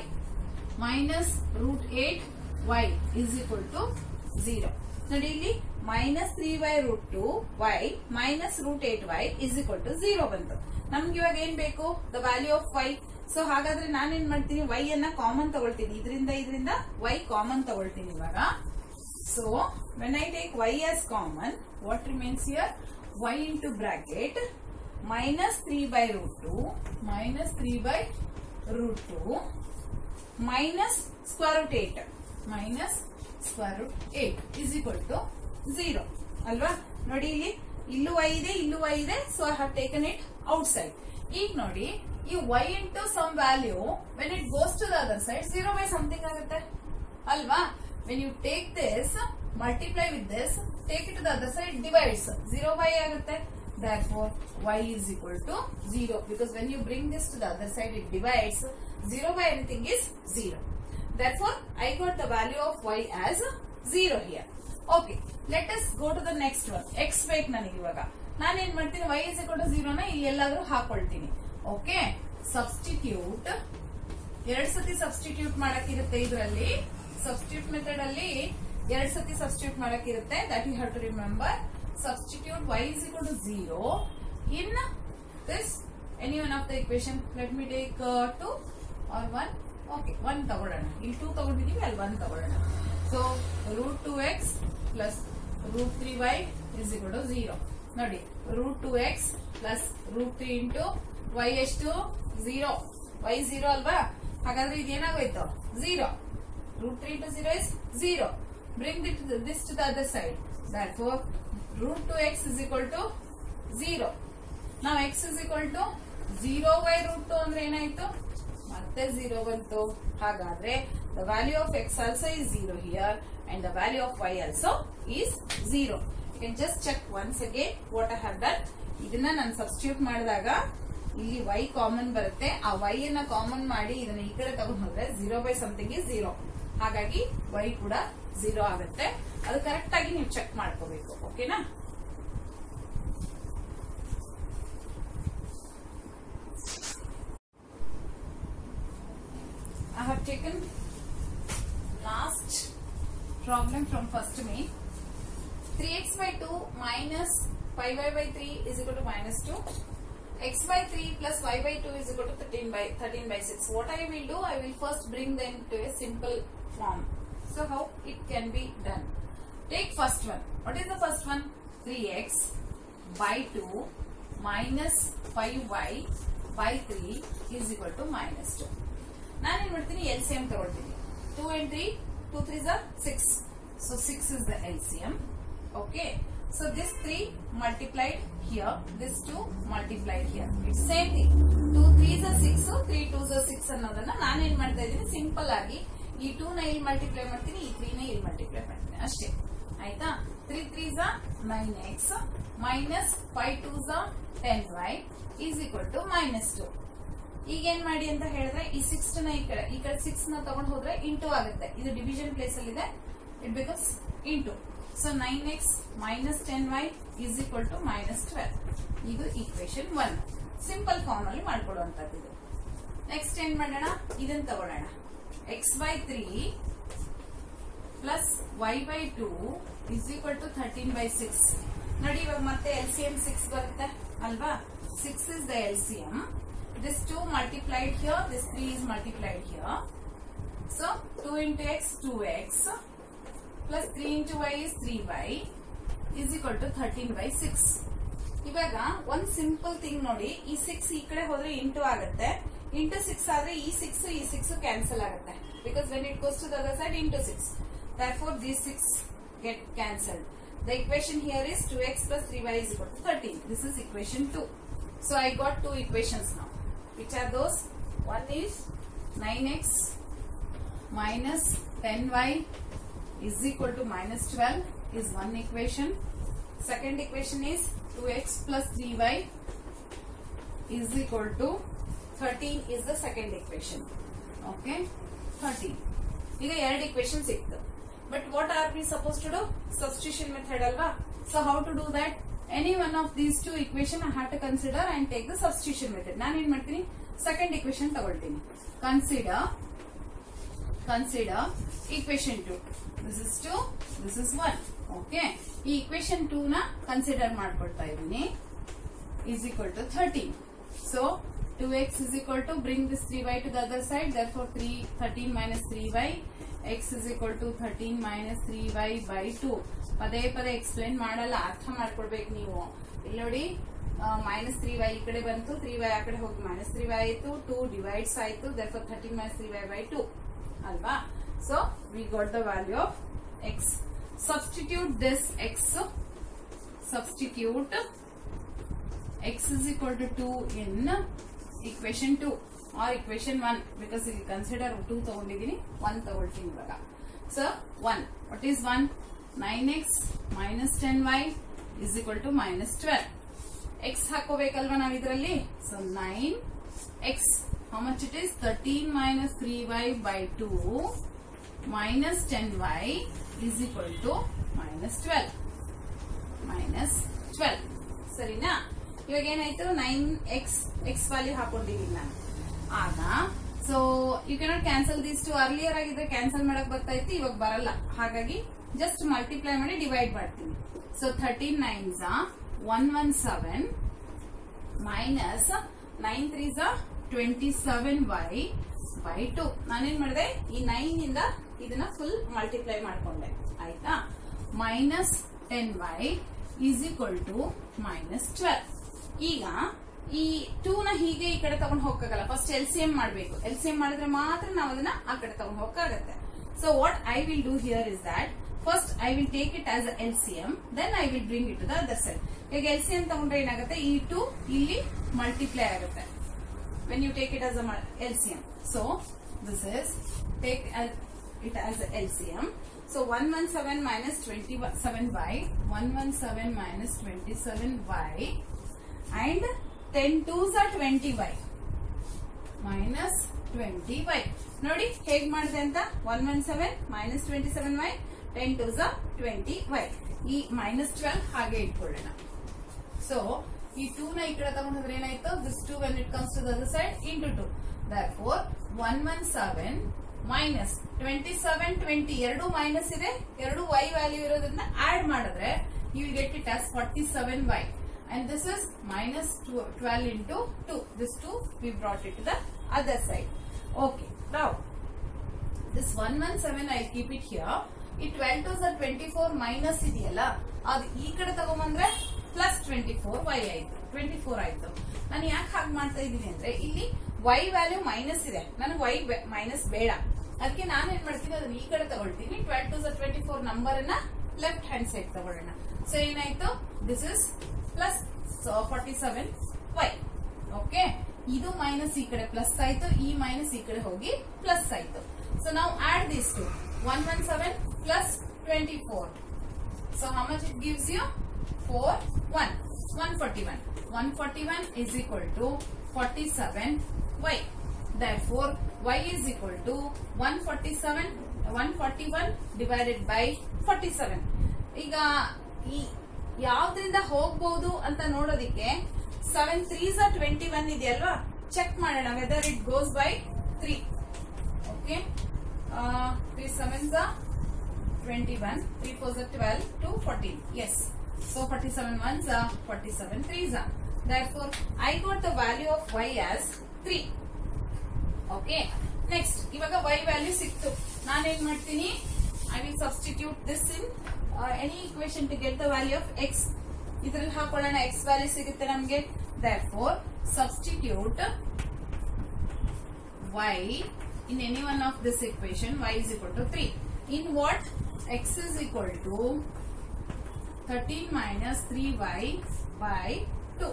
minus root 8y is equal to 0. ನೋಡಿ, ಇಲ್ಲಿ minus 3y root 2y minus root 8y is equal to 0 ಬಂತು. ನಮ್ಗೆ ಇವಾಗ ಏನ್ ಬೇಕು, the value of y. So ಹಾಗಾದ್ರೆ ನಾನೇನ್ ಮಾಡ್ತೀನಿ, y ಅನ್ನ ಕಾಮನ್ ತಗೊಳ್ತೀನಿ. ಇದರಿಂದ y ಕಾಮನ್ ತಗೊಳ್ತೀನಿ ಇವಾಗ. So when I take y as common, what remains here, y into bracket minus 3 by root 2 minus 3 by root 2 minus square root 8 minus square root 8 is equal to 0 ಅಲ್ವಾ? ನೋಡಿ, ಇಲ್ಲೂ y ಇದೆ, ಇಲ್ಲೂ y ಇದೆ. So I have taken it outside. ಈಗ ನೋಡಿ, ಈ y into some value when it goes to the other side 0 by something ಆಗುತ್ತೆ ಅಲ್ವಾ? when you take this, multiply with this, take it to the other side, divides, 0 by ಆಗುತ್ತೆ. therefore y is equal to 0, because when you bring this to the other side it divides. 0 by anything is 0. therefore I got the value of y as 0 here. okay, let us go to the next one. x ಬೇಕು ನನಗೆ. ಇವಾಗ ನಾನು ಏನ್ ಮಾಡ್ತೀನಿ, y is equal to 0 ನ ಇಲ್ಲಿ ಎಲ್ಲಾದ್ರೂ ಹಾಕೊಳ್ತೀನಿ. Okay, substitute ಎರಡ್ ಸತಿ ಸಬ್ಸ್ಟಿಟ್ಯೂಟ್ ಮಾಡಕ್ಕಿರುತ್ತೆ. ಇದರಲ್ಲಿ ಸಬ್ಸ್ಟಿಟ್ಯೂಟ್ ಮೆಥಡ್ ಅಲ್ಲಿ ಎರಡ್ ಸತಿ ಸಬ್ಸ್ಟಿಟ್ಯೂಟ್ ಮಾಡಕ್ಕಿರುತ್ತೆ. That you have to remember. Substitute y is equal to 0 in this any one of the equation. let me take 2 or 1. okay, 1 ತಗೊಳ್ಳೋಣ. ಇಲ್ಲಿ 2 ತಗೊಂಡಿದೀವಿ, ಅಲ್ಲಿ 1 ತಗೊಳ್ಳೋಣ. So root 2x plus root 3y is equal to 0. ನೋಡಿ, root 2x plus root 3 into y ಎಷ್ಟು, 0. y 0 ಅಲ್ವಾ? ಹಾಗಾದ್ರೆ ಇದೇನಾಗೋಯ್ತು, 0. root 3 into 0 is 0. Bring this to the other side. therefore root 2x is equal to 0. now x is equal to 0 by root 2 ಅಂದ್ರೆ ಏನಾಯ್ತು, ಮತ್ತೆ 0 ಬಂತು. ಹಾಗಾದ್ರೆ the value of x also is 0 here and the value of y also is 0. you can just check once again what I have done. ಇದನ್ನ ನಾನು substitute ಮಾಡಿದಾಗ ಇಲ್ಲಿ y common ಬರುತ್ತೆ. ಆ y ಅನ್ನ ಕಾಮನ್ ಮಾಡಿ ಇದನ್ನ ಈ ಕಡೆ ತಗೊಂಡು ಹೋದ್ರೆ 0 by something is 0. ಹಾಗಾಗಿ y ಕೂಡ 0 ಆಗುತ್ತೆ. ಅದು ಕರೆಕ್ಟ್ ಆಗಿ ನೀವು ಚೆಕ್ ಮಾಡ್ಕೋಬೇಕು. ಓಕೆನಾ? I have taken last problem from first main. 3x by 2 minus 5y by 3 is equal to minus 2. x by 3 plus y by 2 is equal to 13 by 6. What I will do, I will first bring them to a simple form. So how it can be done? Take first one. What is the first one? 3x by 2 minus 5y by 3 is equal to minus 2. ನಾನು ಏನ್ ಮಾಡ್ತೀನಿ, LCM ತಗೊಳ್ತೀನಿ. 2 and 3, 2 3s are 6. So 6 is the LCM. Okay. So this 3 multiplied here, this 2 multiplied here. It's same thing. 2 3s are 6, 3 2s are 6 ಅನ್ನೋದನ್ನ ನಾನು ಏನ್ ಮಾಡ್ತಾ ಇದ್ದೀನಿ, simple ಆಗಿ ಈ 2 ನ ಇಲ್ಲಿ ಮಲ್ಟಿಪ್ಲೈ ಮಾಡ್ತೀನಿ, ಈ 3 ನ ಇಲ್ಲಿ ಮಲ್ಟಿಪ್ಲೈ ಮಾಡ್ತೀನಿ ಅಷ್ಟೇ. ಆಯ್ತಾ? 3 3s are 9x minus 5 2s are 10y is equal to minus 2. ಈಗ ಏನ್ ಮಾಡಿ ಅಂತ ಹೇಳಿದ್ರೆ ಈ 6 ನ ಈ ಕಡೆ 6 ನ ತಗೊಂಡ್ ಹೋದ್ರೆ ಇಂಟು ಆಗುತ್ತೆ. ಇದು ಡಿವಿಷನ್ ಪ್ಲೇಸ್ ಅಲ್ಲಿ ಇದೆ. It becomes into. So 9x minus 10y is equal to minus 12. ಇದು ಈಕ್ವೇಶನ್ 1. ಸಿಂಪಲ್ ಫಾರ್ಮ್ ಅಲ್ಲಿ ಮಾಡ್ಕೊಡುವಂತದ್ದು ಇದು. ನೆಕ್ಸ್ಟ್ ಏನ್ ಮಾಡೋಣ, ಇದನ್ನ ತಗೊಳ್ಳೋಣ. x by 3 plus y by 2 is equal to 13 by 6. ನೋಡಿ ಇವಾಗ ಮತ್ತೆ LCM 6 ಬರುತ್ತೆ ಅಲ್ವಾ. 6 is the LCM. This 2 multiplied here, this 3 is multiplied here. So 2 into x 2x plus 3 into y is 3y is equal to 13 by 6. ಇವಾಗ ಒಂದ್ simple thing ನೋಡಿ, ಈ 6 ಈ ಕಡೆ ಹೋದ್ರೆ ಇಂಟು ಆಗುತ್ತೆ. ಇಂಟು 6 ಆದ್ರೆ ಈ 6 ಕ್ಯಾನ್ಸಲ್ ಆಗುತ್ತೆ. Because when it goes to the other side into 6. Therefore these 6 get cancelled. The equation here is 2x plus 3y is equal to 13. This is equation 2. So I got two equations now. Which are those? One is 9x minus 10y is equal to minus 12 is one equation. Second equation is 2x plus 3y is equal to 13 is the second equation. Okay, 13. ಈಗ ಎರಡು equation ಸಿಕ್ತು. But what are we supposed to do? Substitution method alva. So how to do that? Any one of these two equation I have to consider and take the substitution method. ನಾನು ಏನ್ ಮಾಡ್ತೀನಿ, second equation ತಗೊಳ್ತೀನಿ. Consider equation 2. This is 2, this is 1. Okay. ಈ equation 2 ನ consider ಮಾಡ್ಕೊಳ್ತಾ ಇದ್ದೀನಿ. Is equal to 13. So 2x is equal to, bring this 3y to the other side. Therefore 13 minus 3y. x is equal to 13 minus 3y by 2. ಪದೇ ಪದೇ explain ಮಾಡಲ್ಲ, ಅರ್ಥ ಮಾಡ್ಕೊಡ್ಬೇಕು ನೀವು. ಇಲ್ಲಿ ನೋಡಿ minus 3y ಈ ಕಡೆ ಬಂತು, 3y ಆ ಕಡೆ ಹೋಗಿ minus 3y ಆಯ್ತು, 2 divides ಆಯ್ತು. Therefore 13 minus 3y by 2 ಅಲ್ವಾ. So we got the value of x. Substitute this x. Substitute x is equal to 2 in equation 2 or equation 1 because we consider 2 ತಗೊಂಡಿದ್ದೀನಿ, 1 ತಗೊಳ್ತೀನಿ ಇವಾಗ. So 1. What is 1? 9x minus 10y is equal to minus 12. x ಹಾಕೋಬೇಕಲ್ವಾ ನಾವು ಇದರಲ್ಲಿ. So 9x, how much it is? 13 minus 3y by 2 minus 10y is equal to minus 12. Minus 12. ಸರಿನಾ? ಇವಾಗ ಏನಾಯ್ತು, 9x x value ಹಾಕೊಂಡಿದ್ದೀನಿ ನಾನು. ಆಗ so you cannot cancel these two. Earlier ಆಗಿದ್ರೆ cancel ಮಾಡಕ್ ಬರ್ತಾ ಇತ್ತು, ಇವಾಗ ಬರಲ್ಲ. ಹಾಗಾಗಿ ಜಸ್ಟ್ ಮಲ್ಟಿಪ್ಲೈ ಮಾಡಿ ಡಿವೈಡ್ ಮಾಡ್ತೀನಿ. So 13 9s 117 minus 9 3s 27y by 2. ನಾನೇನ್ ಮಾಡಿದೆ, ಈ 9 ಇಂದ ಇದನ್ನ ಫುಲ್ ಮಲ್ಟಿಪ್ಲೈ ಮಾಡ್ಕೊಂಡೆ. ಆಯ್ತಾ. Minus 10y is equal to minus 12. ಈಗ ಈ 2 ನ ಹೀಗೆ ಈ ಕಡೆ ತಗೊಂಡು ಹೋಗಕ್ಕಾಗಲ್ಲ. ಫಸ್ಟ್ LCM ಮಾಡಬೇಕು. LCM ಮಾಡಿದ್ರೆ ಮಾತ್ರ ನಾವು ಅದನ್ನ ಆ ಕಡೆ ತಗೊಂಡು ಹೋಗಕ್ಕಾಗತ್ತೆ. So what I will do here is that first I will take it as LCM, then I will bring it to the other side. ಈಗ LCM ತಗೊಂಡ್ರೆ ಏನಾಗುತ್ತೆ, ಈ 2 ಇಲ್ಲಿ ಮಲ್ಟಿಪ್ಲೈ ಆಗುತ್ತೆ when you take it as a LCM. So this is take it as a LCM. So 117 minus 27y, 117 minus 27y and 10 2s are 20y minus 20y. ನೋಡಿ ಹೇಗೆ ಮಾಡಿದೆ ಅಂತ. 117 minus 27y, 10 2s are 20y. ಈ minus 12 ಹಾಗೆ ಇಟ್ಕೊಳ್ಳೋಣ. So ಈ 2 ನ ಈ ಕಡೆ ತಗೊಂಡು ಹೋದ್ರೆ ಏನಾಯ್ತು, this 2 when it comes to the other side into 2. Therefore 117 minus 27 20 ಎರಡು ಮೈನಸ್ ಇದೆ, ಎರಡು y ವ್ಯಾಲ್ಯೂ ಇರೋದ್ರಿಂದ ಆಡ್ ಮಾಡಿದ್ರೆ you will get it as 47y. And this is minus 12 into 2. This 2 we brought it to the other side. Okay. Now this 117 I'll keep it here. ಈ 12 2s are 24 minus ಇದೆಯಲ್ಲ, ಅದು ಈ ಕಡೆ ತಗೊಂಡ್ಬಂದ್ರೆ plus 24y ಆಯ್ತು, 24 ಆಯ್ತು. ನಾನು ಯಾಕೆ ಹಾಗೆ ಮಾಡ್ತಾ ಇದ್ದೀನಿ ಅಂದ್ರೆ ಇಲ್ಲಿ y ವ್ಯಾಲ್ಯೂ ಮೈನಸ್ ಇದೆ, ನನಗೆ y ಮೈನಸ್ ಬೇಡ. ಅದಕ್ಕೆ ನಾನು ಏನ್ ಮಾಡ್ತೀನಿ, ಅದನ್ನ ಈ ಕಡೆ ತಗೊಳ್ತೀನಿ. 12 2s are 24 ನಂಬರ್ ಅನ್ನ ಲೆಫ್ಟ್ ಹ್ಯಾಂಡ್ ಸೈಡ್ ತಗೊಳ್ಳೋಣ. ಸೊ ಏನಾಯ್ತು, this is plus 47y. Okay, ಇದು ಮೈನಸ್ ಈ ಕಡೆ ಪ್ಲಸ್ ಆಯ್ತು, ಈ ಮೈನಸ್ ಈ ಕಡೆ ಹೋಗಿ ಪ್ಲಸ್ ಆಯ್ತು. ಸೊ ನಾವು add this to 117 plus 24. So how much it gives you? 141. 141 is equal to 47 y. Therefore, y is equal to 141 divided by 47. ಈಗ ಈ ಯಾವ್ದ್ರಿಂದ ಹೋಗ್ಬಹುದು ಅಂತ ನೋಡೋದಿಕ್ಕೆ 7 3s are 21 ಇದೆಯಲ್ವಾ, ಚೆಕ್ ಮಾಡೋಣ whether it goes by 3. Okay, 3 7s are 21, 3 4s are 12 to 14. Yes, so 47 ones are 47 3s are. Therefore, I got the value of y as 3. Okay, next ಇವಾಗ y value ಸಿಕ್ತು. ನಾನೇನ್ ಮಾಡ್ತೀನಿ, I will substitute this in any equation to get the value of x. ಇದರಲ್ಲಿ ಹಾಕೊಳ್ಳೋಣ, x value ಸಿಗುತ್ತೆ ನಮಗೆ. Therefore, substitute y in any one of this equation. Y is equal to 3. In what? X is equal to 13 minus 3y by 2.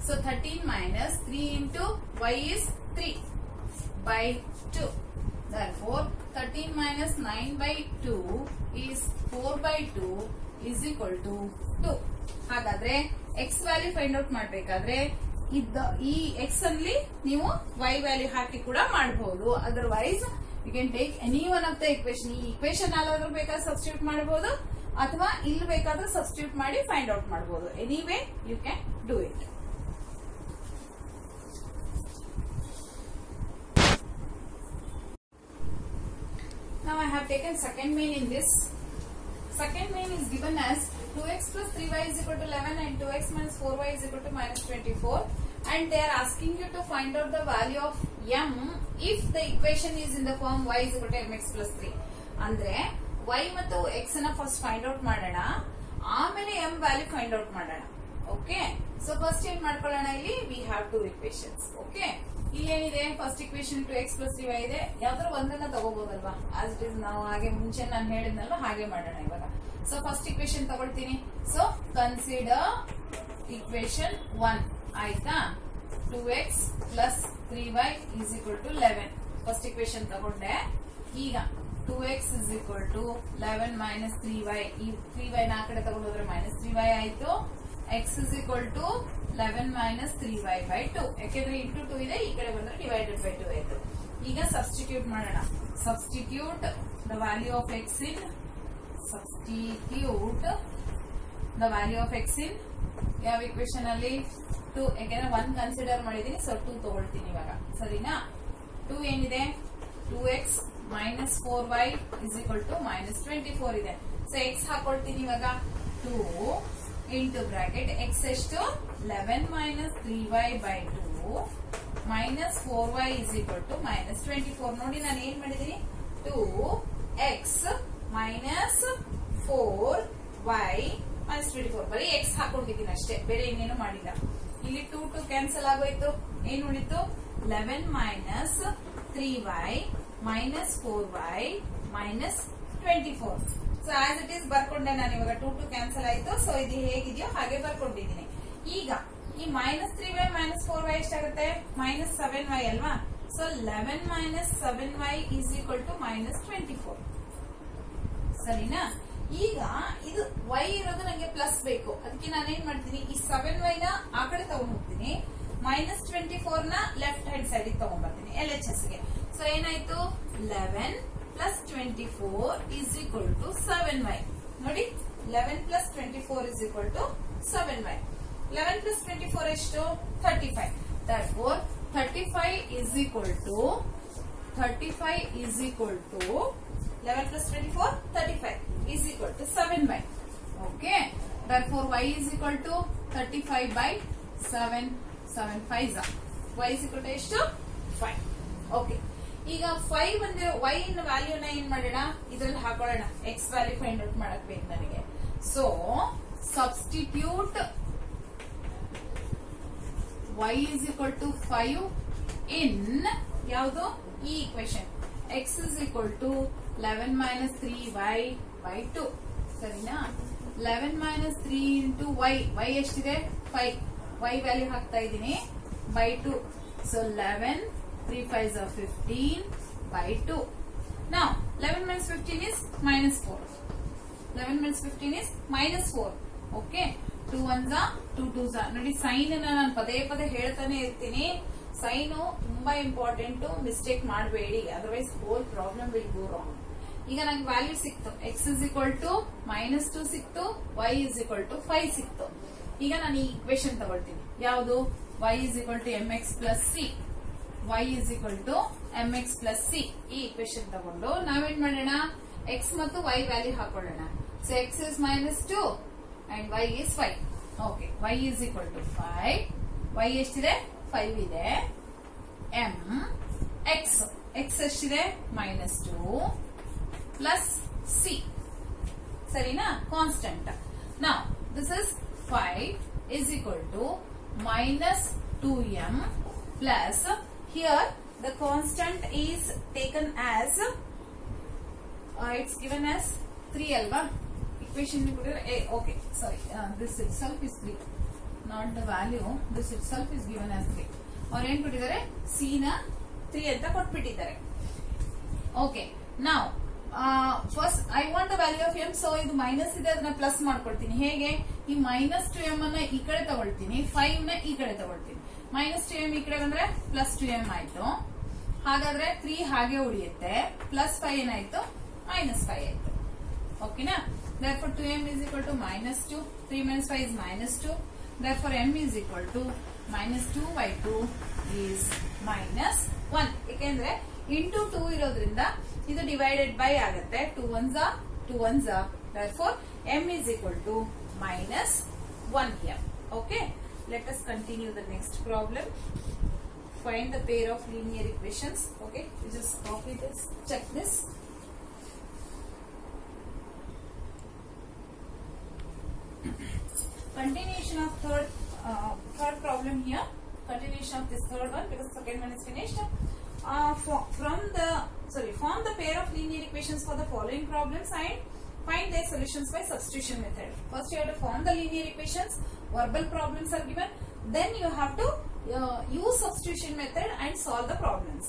So 13 minus 3 into y is 3 by 2. Therefore, 13 minus 9 by 2 is 4 by 2 is equal to 2. ಹಾಗಾದ್ರೆ x value find out ಮಾಡಬೇಕಾದ್ರೆ ಈ x ಅಲ್ಲಿ ನೀವು y value ಹಾಕಿ ಕೂಡ ಮಾಡಬಹುದು. Otherwise you can take any one of the equation. ಈ equation ಅಲ್ಲಾದ್ರೂ ಬೇಕಾದ್ರೆ ಸಬ್ಸ್ಟಿಟ್ಯೂಟ್ ಮಾಡಬಹುದು, ಅಥವಾ ಇಲ್ಲಿ ಬೇಕಾದ್ರೂ ಸಬ್ಸ್ಟಿಟ್ಯೂಟ್ ಮಾಡಿ ಫೈಂಡ್ ಔಟ್ ಮಾಡಬಹುದು. Anyway you can do it. Now I have taken second main in this. Second main is given as 2x plus 3y is equal to 11 and 2x minus 4y is equal to minus 24, and they are asking you to find out the value of m if the equation is in the form y is equal to mx plus 3. ಅಂದ್ರೆ y ಮತ್ತು x ನ first find out ಮಾಡೋಣ, ಆಮೇಲೆ m value find out ಮಾಡೋಣ. Okay, so first ಏನ್ ಮಾಡ್ಕೊಳ್ಳೋಣ, ಇಲ್ಲಿ we have two equations. Okay, ಇಲ್ಲಿ ಏನಿದೆ, first equation 2x plus 3y ಇದೆ, ಯಾವ್ದಾದ್ರು ಒಂದನ್ನ ತಗೋಬಹುದಲ್ವಾ, ಆಸ್ ಇಟ್ ಇಸ್. ನಾವು ಹಾಗೆ ಮುಂಚೆ ನಾನು ಹೇಳಿದ್ನಲ್ವಾ ಹಾಗೆ ಮಾಡೋಣ ಇವಾಗ. ಸೊ ಫಸ್ಟ್ ಇಕ್ವೇಶನ್ ತಗೊಳ್ತೀನಿ. ಸೊ ಕನ್ಸಿಡರ್ ಇಕ್ವೇಶನ್ 1 ಆಯ್ತಾ. 2x plus 3y is equal to 11. First equation ತಗೊಂಡೆ. ಈಗ 2x is equal to 11 minus 3y. ಈ 3y ನ ಆ ಕಡೆ ತಗೊಂಡೋದ್ರೆ minus 3y ಆಯ್ತು. x is equal to 11 minus 3y by 2. ಯಾಕೆಂದ್ರೆ ಇಂಟು 2 ಇದೆ, ಈ ಕಡೆ ಬಂದ್ರೆ ಡಿವೈಡೆಡ್ ಬೈ 2 ಆಯ್ತು. ಈಗ ಸಬ್ಸ್ಟಿಟ್ಯೂಟ್ ಮಾಡೋಣ. Substitute the value of x ಇನ್ ಯಾವ ಇಕ್ವೇಶನ್ ಅಲ್ಲಿ 2. ಯಾಕೆಂದ್ರೆ 1 ಕನ್ಸಿಡರ್ ಮಾಡಿದೀನಿ, ಸೊ 2 ತಗೊಳ್ತೀನಿ ಇವಾಗ. ಸರಿನಾ? 2 ಏನಿದೆ, 2x minus 4y is equal to minus 24 ಇದೆ. ಸೊ x ಹಾಕೊಳ್ತೀನಿ ಇವಾಗ. 2 into bracket x ಎಷ್ಟು 11 minus 3y by 2 minus 4y is equal to minus 24. ನೋಡಿ ನಾನು ಏನ್ ಮಾಡಿದೀನಿ, 2x minus 4y minus 24. ಬರೀ x ಹಾಕೊಂಡಿದ್ದೀನಿ ಅಷ್ಟೇ, ಬೇರೆ ಇನ್ನೇನು ಮಾಡಿಲ್ಲ. ಇಲ್ಲಿ 2 2 ಕ್ಯಾನ್ಸಲ್ ಆಗೋಯ್ತು. ಏನ್ ಉಳಿತು, 11 minus 3y minus 4y minus 24. So as it is ಬರ್ಕೊಂಡೆ ನಾನು ಇವಾಗ. 2 2 ಕ್ಯಾನ್ಸಲ್ ಆಯ್ತು. ಸೊ ಇದು ಹೇಗಿದೆಯೋ ಹಾಗೆ ಬರ್ಕೊಂಡಿದ್ದೀನಿ. ಈಗ ಈ minus 3y minus 4y ಎಷ್ಟಾಗುತ್ತೆ, minus 7y ಅಲ್ವಾ. So 11 minus 7y is equal to minus 24. ಸರಿನಾ? ಈಗ ಇದು y ಇರೋದು ನಂಗೆ ಪ್ಲಸ್ ಬೇಕು, ಅದಕ್ಕೆ ನಾನು ಏನ್ ಮಾಡ್ತೀನಿ, ಈ 7y ನ ಆ ಕಡೆ ತಗೊಂಡ್ ಹೋಗ್ತೀನಿ, minus 24 ನ ಲೆಫ್ಟ್ ಹ್ಯಾಂಡ್ ಸೈಡ್ ತಗೊಂಡ್ ಬರ್ತೀನಿ LHS ಗೆ. ಸೊ ಏನಾಯ್ತು, 11 plus 24 is equal to 7y. ನೋಡಿ, 11 plus 24 is equal to 7y. 11 plus 24 ಎಷ್ಟು, 35. Therefore, 35 is equal to 11 plus 24, 35 is equal to 7y. Okay. Therefore, y is equal to 35 by 7. 7 5s. Y is equal to ಎಷ್ಟು, 5. Okay. ಈಗ 5 ಬಂದಿರೋ y ಇನ್ ವ್ಯಾಲ್ಯೂನ ಏನ್ ಮಾಡೋಣ, ಇದ್ರಲ್ಲಿ ಹಾಕೊಳ್ಳೋಣ. x value find out ಮಾಡಕ್ ಬೇಕು ನನಗೆ. So substitute y is equal to 5 in ಯಾವುದು, ಈ equation. x is equal to 11 minus 3y by 2. ಸರಿನಾ? 11 minus 3 into y. y ಎಷ್ಟಿದೆ, 5. y ವ್ಯಾಲ್ಯೂ ಹಾಕ್ತಾ ಇದ್ದೀನಿ by 2. So 11 3 5s are 15 by 2. Now 11 minus 15 is minus 4. 11 minus 15 is minus 4. Okay. 2 1s are 2 2s are. ನೋಡಿ, sign ನಾನು ಪದೇ ಪದೇ ಹೇಳ್ತಾನೆ ಇರ್ತೀನಿ. ಸೈನು ತುಂಬಾ ಇಂಪಾರ್ಟೆಂಟ್, ಮಿಸ್ಟೇಕ್ ಮಾಡಬೇಡಿ, otherwise whole problem will go wrong. ಈಗ ನಂಗೆ ವ್ಯಾಲ್ಯೂ ಸಿಕ್ತು, x is equal to -2 ಸಿಕ್ತು, y is equal to 5 ಸಿಕ್ತು. ಈಗ ನಾನು ಈ ಇಕ್ವೇಶನ್ ತಗೊಳ್ತೀನಿ, ಯಾವುದು y is equal to mx plus c, y is equal to mx plus c. ಈ ಇಕ್ವೇಶನ್ ತಗೊಂಡು ನಾವೇನ್ ಮಾಡೋಣ, x ಮತ್ತು y ವ್ಯಾಲ್ಯೂ ಹಾಕೊಳ್ಳೋಣ. So x is -2 and y is 5. Okay, y is equal to 5, y ಎಷ್ಟಿದೆ 5 ಇದೆ, m x ಎಷ್ಟಿದೆ -2 plus c, ಸರಿನಾ, constant. Now this is 5 is equal to -2m plus, here the constant is taken as it's given as 3 alva. Equation okay, sorry, this itself is 3, not the value, this itself is given as 3. or ಏನು ಕೊಟ್ಟಿದ್ದಾರೆ, c ನ 3 ಅಂತ ಕೊಟ್ಬಿಟ್ಟಿದ್ದಾರೆ. Okay, now first I want the value of m. ಸೊ ಇದು minus ಇದೆ, ಅದನ್ನ plus ಮಾಡ್ಕೊಳ್ತೀನಿ. ಹೇಗೆ, ಈ -2m ಅನ್ನ ಈ ಕಡೆ ತಗೊಳ್ತೀನಿ, 5 ನ ಈ ಕಡೆ ತಗೊಳ್ತೀನಿ. -2m ಈ ಕಡೆ ಬಂದ್ರೆ +2m ಆಯ್ತು. ಹಾಗಾದ್ರೆ 3 ಹಾಗೆ ಉಳಿಯುತ್ತೆ, +5 ಏನಾಯ್ತು, -5 ಆಯ್ತು. ಓಕೆನಾ. therefore 2m is equal to -2, 3 minus 5 is -2. therefore m is equal to -2/2 is -1. ಯಾಕೆಂದ್ರೆ ಇಂಟು 2 ಇರೋದ್ರಿಂದ ಇದು ಡಿವೈಡೆಡ್ ಬೈ ಆಗುತ್ತೆ, 2 ones are. therefore m is equal to -1 here. Okay, let us continue the next problem. Find the pair of linear equations. Okay, you just copy this, check this. Continuation of third problem here. Continuation of this third one, because second one is finished. Form the pair of linear equations for the following problems and find their solutions by substitution method. First you have to form the linear equations, verbal problems are given, then you have to use substitution method and solve the problems.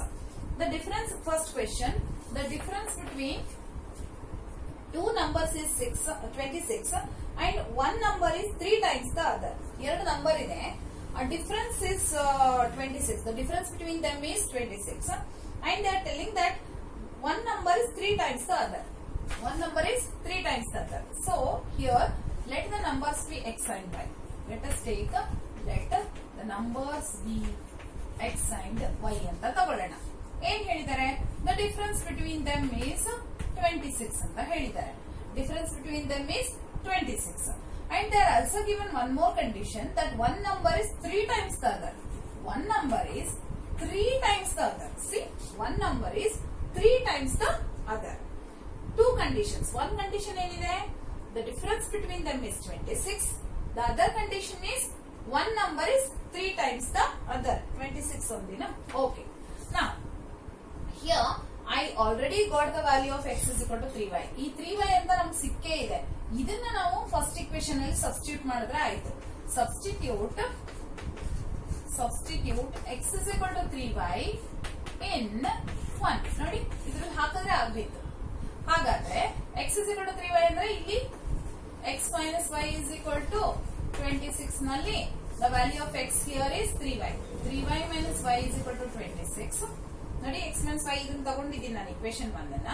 The difference, first question, the difference between two numbers is 26 and one number is 3 times the other. ಎರಡು number ಇದೆ, a difference is 26. The difference between them is 26, and they are telling that one number is 3 times the other. One number is 3 times the other. So here let the numbers be x and y. Let us take let the numbers be x and y ಅಂತ ತಗೊಳ್ಳೋಣ. ಏನ್ ಹೇಳಿದ್ದಾರೆ, the difference between them is 26 ಅಂತ ಹೇಳಿದ್ದಾರೆ. Difference between them is 26. And they are also given one more condition, that one number is 3 times the other. One number is 3 times the other. See, one number is 3 times the other. Two conditions. One condition ಏನಿದೆ, the difference between them is 26. The other condition is one number is 3 times the other. 26 only, na? Okay. Now, here I already got the value of x is equal to 3y. ಈ 3y ಅಂತ ನಮ್ಗೆ ಸಿಕ್ಕೇ ಇದೆ. ಇದನ್ನ ನಾವು first equation ಅಲ್ಲಿ substitute ಮಾಡಿದ್ರೆ ಆಯ್ತು. Substitute x is equal to 3y in 1. ನೋಡಿ, ಇದ್ರಲ್ಲಿ ಹಾಕಿದ್ರೆ ಆಗ್ಬೇಕು. ಹಾಗಾದ್ರೆ x is equal to 3y ಅಂದ್ರೆ ಇಲ್ಲಿ x minus y is equal to 26 ನಲ್ಲಿ the value of x here is 3y. 3y minus y is equal to 26. ನೋಡಿ, x minus y ಇದನ್ನ ತಗೊಂಡಿದ್ದೀನಿ ನಾನು ಇಕ್ವೇಶನ್ 1 ಅನ್ನ.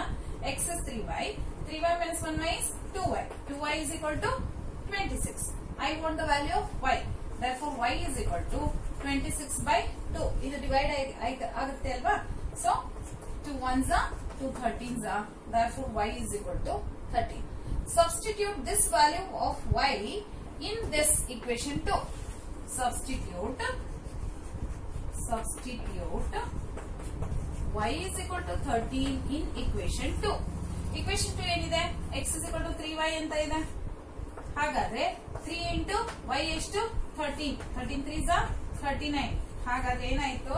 x is 3y, 3y minus 1y is 2y. 2y is equal to 26. I want the value of y. Therefore y is equal to 26/2. ಇದು divide ಆಗುತ್ತೆ ಅಲ್ವಾ. So 2 ones are 2 13s are. Therefore y is equal to 13. Substitute this value of y in this equation 2. Substitute y is equal to 13 in equation 2. Equation 2 ಏನಿದೆ, x is equal to 3y ಅಂತ ಇದೆ. ಹಾಗಾದ್ರೆ 3 into y ಎಷ್ಟು 13. 13 3s are 39. ಹಾಗಾದ್ರೆ ಏನಾಯ್ತು,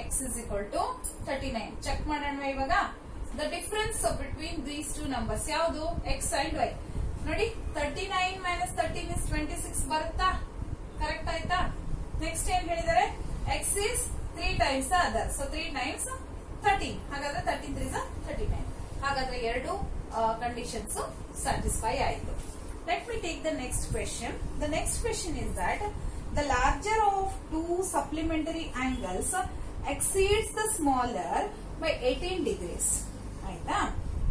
x is equal to 39. Check ಮಾಡೋಣ ಇವಾಗ. The difference between these two numbers ಯಾವುದು, x and y. ನೋಡಿ, 39 minus 13 is 26 ಬರುತ್ತಾ, ಕರೆಕ್ಟ್ ಆಯ್ತಾ. ನೆಕ್ಸ್ಟ್ ಏನ್ ಹೇಳಿದ್ದಾರೆ, x is 3 times the other. So 3 times 13. ಹಾಗಾದ್ರೆ 13 3s are 39. ಹಾಗಾದ್ರೆ ಎರಡು ಕಂಡೀಷನ್ಸ್ ಸ್ಯಾಟಿಸ್ಫೈ ಆಯಿತು. Let me take the next question. The next question is that the larger of two supplementary angles exceeds the smaller by 18 degrees. ಆಯ್ತಾ?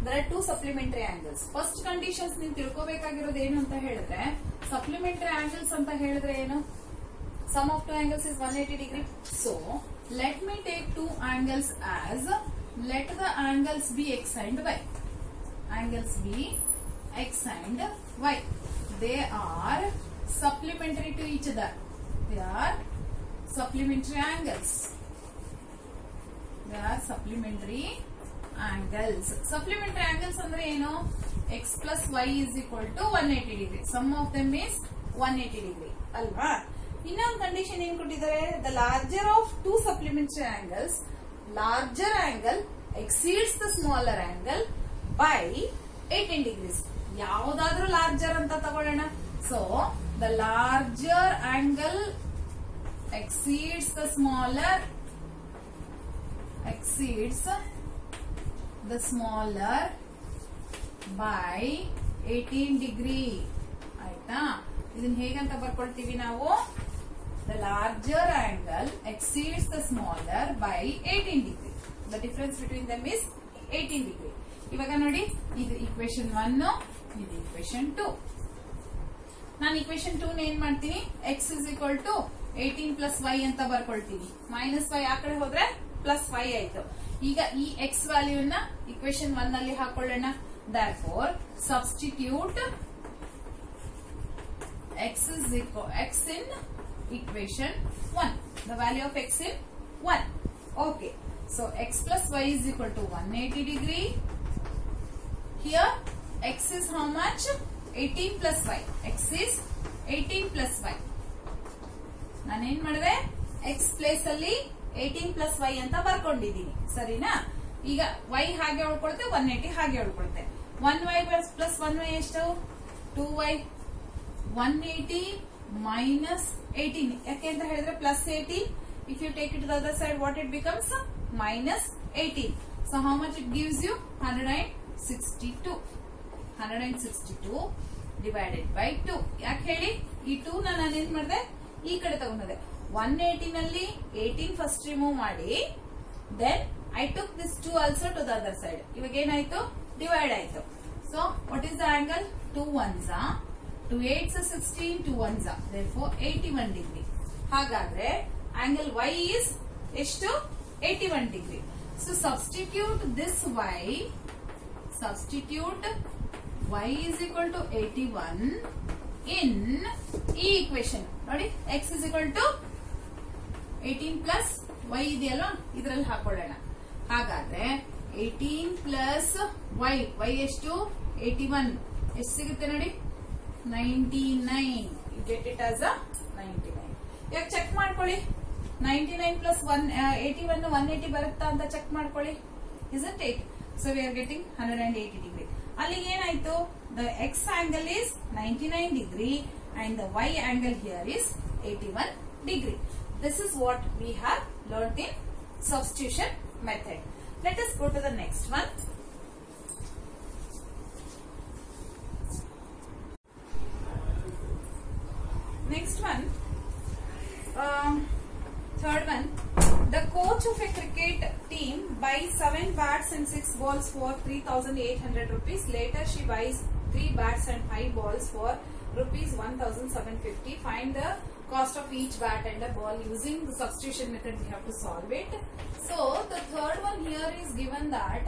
There are two supplementary angles. First conditions ನೀವು ತಿಳ್ಕೋಬೇಕಾಗಿರೋದು ಏನು ಅಂತ ಹೇಳಿದ್ರೆ supplementary angles ಅಂತ ಹೇಳಿದ್ರೆ ಏನು? Sum of two angles is 180 degree. So let me take two angles as let the angles be x and y. Angles be x and y. They are supplementary to each other. They are supplementary angles. They are supplementary angles. Supplementary angles andre eno? X plus y is equal to 180 degree. Sum of them is 180 degree. Alva? ಇನ್ನೊಂದು condition ಏನ್ ಕೊಟ್ಟಿದ್ದಾರೆ? The larger of two supplementary angles, larger angle exceeds the smaller angle by 18 degrees. ಯಾವುದಾದ್ರೂ larger ಅಂತ ತಗೊಳ್ಳೋಣ. So the larger angle exceeds the smaller by 18 degree. ಆಯ್ತಾ? ಇದನ್ನ ಹೇಗಂತ ಬರ್ಕೊಳ್ತೀವಿ ನಾವು? The larger angle exceeds the smaller by 18 degree. The difference between them is 18 degree. ಇವಾಗ ನೋಡಿ, ಇದು equation 1, ಇದು equation 2. ನಾನು equation 2 ಏನ್ ಮಾಡ್ತೀನಿ? x is equal to 18 plus y ಅಂತ ಬರ್ಕೊಳ್ತೀನಿ. minus y ಆ ಕಡೆ ಹೋದ್ರೆ plus y ಆಯ್ತು. ಈಗ ಈ x ವ್ಯಾಲ್ಯೂನ equation 1 ನಲ್ಲಿ ಹಾಕೊಳ್ಳೋಣ. Therefore, substitute x in equation 1. The value of x in 1. Okay. So x plus y is equal to 180 degree. Here x is how much? 18 plus y. X is 18 plus y. ನಾನು ಏನ್ ಮಾಡಿದೆ? x place ಅಲ್ಲಿ 18 plus y ಅಂತ ಬರ್ಕೊಂಡಿದ್ದೀನಿ. ಸರಿನಾ? ಈಗ y ಹಾಗೆ ಉಳ್ಕೊಳುತ್ತೆ, 180 ಹಾಗೆ ಉಳ್ಕೊಳುತ್ತೆ. 1y plus 1y ಎಷ್ಟು? 2y. 180 minus 18. ಯಾಕೆ ಅಂತ ಹೇಳಿದ್ರೆ plus 18. If you take it to the other side, what it becomes? Minus 18. So how much it gives you? 162. 162 divided by 2. ಯಾಕೆ ಹೇಳಿ? ಈ 2 ನಾನು ಏನ್ ಮಾಡಿದೆ? ಈ ಕಡೆ ತಗೊಂಡೆ. 180 ನಲ್ಲಿ 18 ಫಸ್ಟ್ ರಿಮೂವ್ ಮಾಡಿ, then I took this 2 also to the other side. ಇವಾಗ ಏನಾಯ್ತು? ಡಿವೈಡ್ ಆಯ್ತು. So what is the angle? 2 ones are 2 8s are 16, 2 ones are therefore 81 degree. ಹಾಗಾದ್ರೆ angle y is ಎಷ್ಟು? 81 degree. So substitute this y is equal to 81 in ಈ equation. ನೋಡಿ, x is equal to 18 plus y ಇದೆಯಲ್ಲ, ಇದರಲ್ಲಿ ಹಾಕೊಳ್ಳೋಣ. ಹಾಗಾದ್ರೆ 18 plus y ಎಷ್ಟು? 81. ಎಷ್ಟು ಸಿಗುತ್ತೆ ನೋಡಿ? 99. You get it as a 99. ಈಗ ಚೆಕ್ ಮಾಡ್ಕೊಳ್ಳಿ. 99 plus 81 180 ಬರುತ್ತಾ ಅಂತ ಚೆಕ್ ಮಾಡ್ಕೊಳ್ಳಿ. Isn't it? So we are getting 180 degree. ಅಲ್ಲಿಗೆ ಏನಾಯ್ತು? The x angle is 99 degree and the y angle here is 81 degree. This is what we have learned in substitution method. Let us go to the next one. Next one, third one. The coach of a cricket team buys 7 bats and 6 balls for 3,800 rupees. Later, she buys 3 bats and 5 balls for rupees 1,750. Find the cost of each bat and a ball. Using the substitution method, we have to solve it. So, the third one here is given that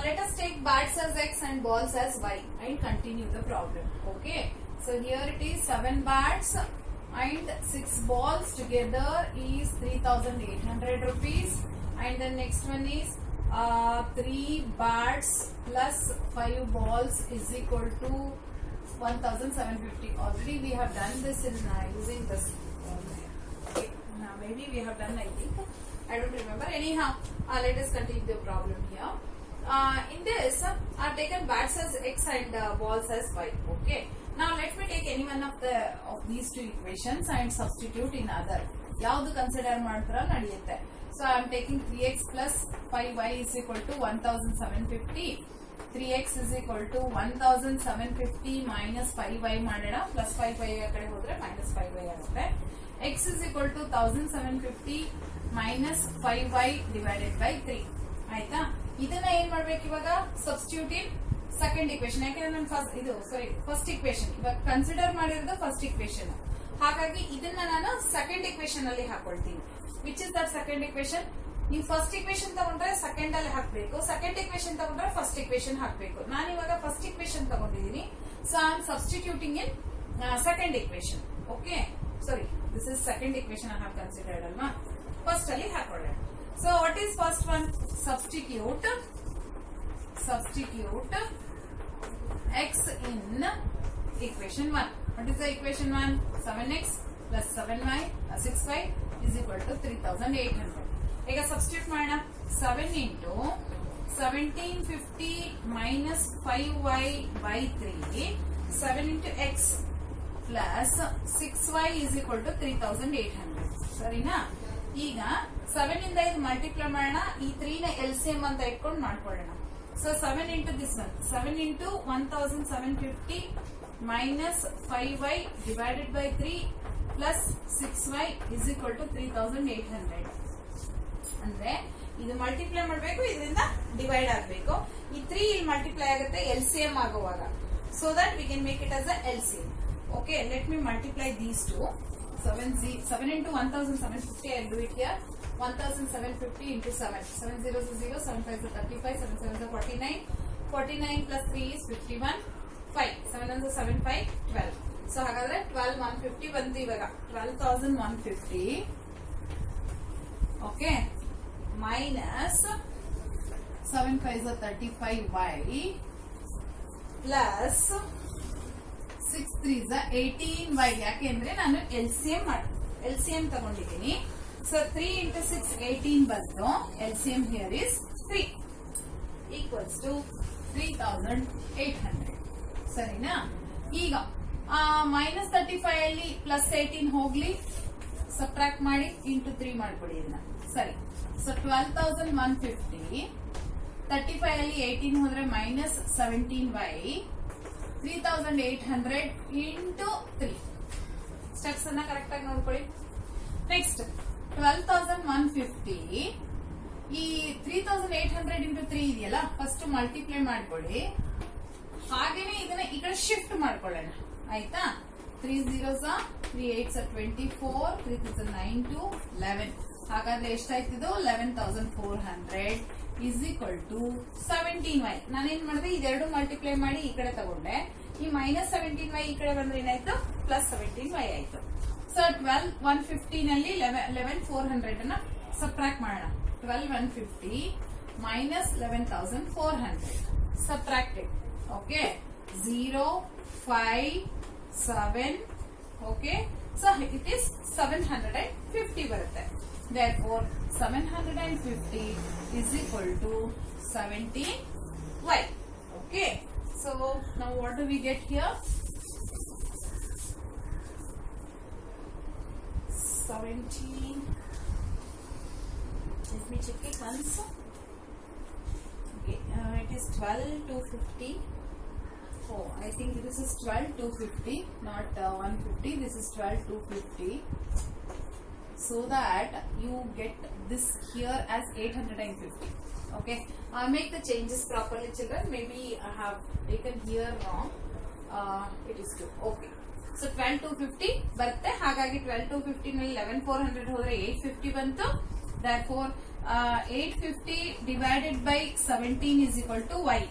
let us take bats as x and balls as y and continue the problem. Okay. So here it is 7 bats and 6 balls together is 3,800 rupees, and the next one is 3 bats plus 5 balls is equal to 1,750. Already we have done this in using this. Okay. Now maybe we have done, I think. I don't remember. Anyhow, let us continue the problem here. In this, I've taken bats as x and balls as y. Okay. Now let me take any one of these two equations and substitute in other. ಯಾವುದು consider ಮಾಡ್ತಾರ ನಡೆಯುತ್ತೆ. So I am taking 3x plus 5y is equal to 1,750. 3x is equal to 1,750 minus 5y ಮಾಡೋಣ. plus 5y ಆ ಕಡೆ ಹೋದ್ರೆ minus 5y ಆಗುತ್ತೆ. x is equal to 1750 minus 5y divided by 3 ಆಯ್ತಾ. ಇದನ್ನ ಏನ್ ಮಾಡ್ಬೇಕು ಇವಾಗ, ಸಬ್ಸ್ಟಿಟ್ಯೂಟ್ ಇನ್ ಸೆಕೆಂಡ್ ಇಕ್ವೇಶನ್. ಯಾಕಂದ್ರೆ ನಾನು ಫಸ್ಟ್ ಇಕ್ವೇಶನ್ ಇವಾಗ ಕನ್ಸಿಡರ್ ಮಾಡಿರೋದು ಫಸ್ಟ್ ಇಕ್ವೇಶನ್, ಹಾಗಾಗಿ ಇದನ್ನ ನಾನು ಸೆಕೆಂಡ್ ಇಕ್ವೇಶನ್ ಅಲ್ಲಿ ಹಾಕೊಳ್ತೀನಿ. Which is that second equation? ನೀವು ಫಸ್ಟ್ ಇಕ್ವೇಶನ್ ತಗೊಂಡ್ರೆ ಸೆಕೆಂಡ್ ಅಲ್ಲಿ ಹಾಕ್ಬೇಕು, ಸೆಕೆಂಡ್ ಇಕ್ವೇಶನ್ ತಗೊಂಡ್ರೆ ಫಸ್ಟ್ ಇಕ್ವೇಶನ್ ಹಾಕ್ಬೇಕು. ನಾನು ಇವಾಗ ಫಸ್ಟ್ ಇಕ್ವೇಶನ್ ತಗೊಂಡಿದ್ದೀನಿ, so I am substituting in second equation. Okay, sorry, this is second equation I have considered ಅಲ್ವಾ. ಫಸ್ಟ್ ಅಲ್ಲಿ ಹಾಕೊಳ್ಳೋಣ. So what is first one? Substitute x in equation 1. What is the equation 1? 7x plus 7y 6y is equal to 3800. ಈಗ substitute ಮಾಡೋಣ. 7 into 1750 minus 5y by 3, 7 into x plus 6y is equal to 3800. ಸರಿನಾ? ಈಗ 7 ಇಂದ ಇದು multiply ಮಾಡೋಣ. ಈ 3 ನ LCM ಅಂತ ಇಟ್ಕೊಂಡು ಮಾಡ್ಕೊಳ್ಳೋಣ. So 7 into this one, 7 into 1750 minus 5y divided by 3 plus 6y is equal to 3800. ಅಂದ್ರೆ ಇದು ಮಲ್ಟಿಪ್ಲೈ ಮಾಡಬೇಕು, ಇದರಿಂದ ಡಿವೈಡ್ ಆಗಬೇಕು. ಈ 3 ಇಲ್ಲಿ ಮಲ್ಟಿಪ್ಲೈ ಆಗುತ್ತೆ LCM ಆಗುವಾಗ, so that we can make it as a LCM. Okay, let me multiply these two. 7 into 1750, I'll do it here. 1750 into 7. 7 0 is 0, 7 5 is 35, 7 7 is 49. 49 plus 3 is 51. 5. 7 is 7 5, 12. So ಹಾಗಾದ್ರೆ 12150 ಬಂತು ಇವಾಗ. 12150. Okay. Minus 7 5 is 35y plus 6 3 is 18y. ಯಾಕೆಂದ್ರೆ ನಾನು LCM ತಗೊಂಡಿದ್ದೀನಿ. So 3 into 6, 18 ಬಂತು. LCM here is 3 equals to 3800. ಸರಿನಾ? ಈಗ minus 35 ಅಲ್ಲಿ ಪ್ಲಸ್ 18 ಹೋಗ್ಲಿ, ಸಬ್ಟ್ರಾಕ್ಟ್ ಮಾಡಿ ಇಂಟು 3 ಮಾಡ್ಕೊಡಿ ಇದನ್ನ. ಸರಿ, ಸೊ 12150, 35 ಅಲ್ಲಿ 18 ಹೋದ್ರೆ ಮೈನಸ್ 17y, 3800 ಇಂಟು 3. ಸ್ಟೆಪ್ಸ್ ಅನ್ನ ಕರೆಕ್ಟ್ ಆಗಿ ನೋಡ್ಕೊಳ್ಳಿ. ನೆಕ್ಸ್ಟ್ 12150, ಈ 3800 ಇಂಟು 3 ಇದೆಯಲ್ಲ, ಫಸ್ಟ್ ಮಲ್ಟಿಪ್ಲೈ ಮಾಡ್ಕೊಳ್ಳಿ. ಹಾಗೇನೆ ಇದನ್ನ ಈ ಕಡೆ ಶಿಫ್ಟ್ ಮಾಡ್ಕೊಳ್ಳೋಣ. ಆಯ್ತಾ? 3 0s 3 8s 24, 3 3s 9 2 11. ಹಾಗಾದ್ರೆ ಎಷ್ಟಾಯ್ತಿದು? 11400 ಇಸ್ ಈಕ್ವಲ್ ಟು 17y. ನಾನೇನ್ ಮಾಡಿದೆ, ಇದೆರಡು ಮಲ್ಟಿಪ್ಲೈ ಮಾಡಿ ಈ ಕಡೆ ತಗೊಂಡೆ. ಈ ಮೈನಸ್ 17y ಈ ಕಡೆ ಬಂದ್ರೆ ಏನಾಯ್ತು? ಪ್ಲಸ್ 17y ಆಯ್ತು. ಸೊ 12150 ನಲ್ಲಿ 11400 ಅನ್ನ ಸಬ್ಟ್ರಾಕ್ಟ್ ಮಾಡೋಣ. 12150 minus 11400 subtracted. Okay, 0 5 7. Okay, so it is 750 ಬರುತ್ತೆ. Therefore 750 is equal to 17y. Okay, so now what do we get here? 17. Let me check it once. Okay, it is 12250. Oh, I think this is 12250, not 150. This is 12250. So that you get this here as 850. Okay, make the changes properly, children. Maybe I have taken here wrong. It is 2. Okay, so 12250 ಬರುತ್ತೆ. ಹಾಗಾಗಿ 12250 ನಲ್ಲಿ 11400 ಹೋದ್ರೆ 850 ಬಂತು. Therefore 850 divided by 17 is equal to y.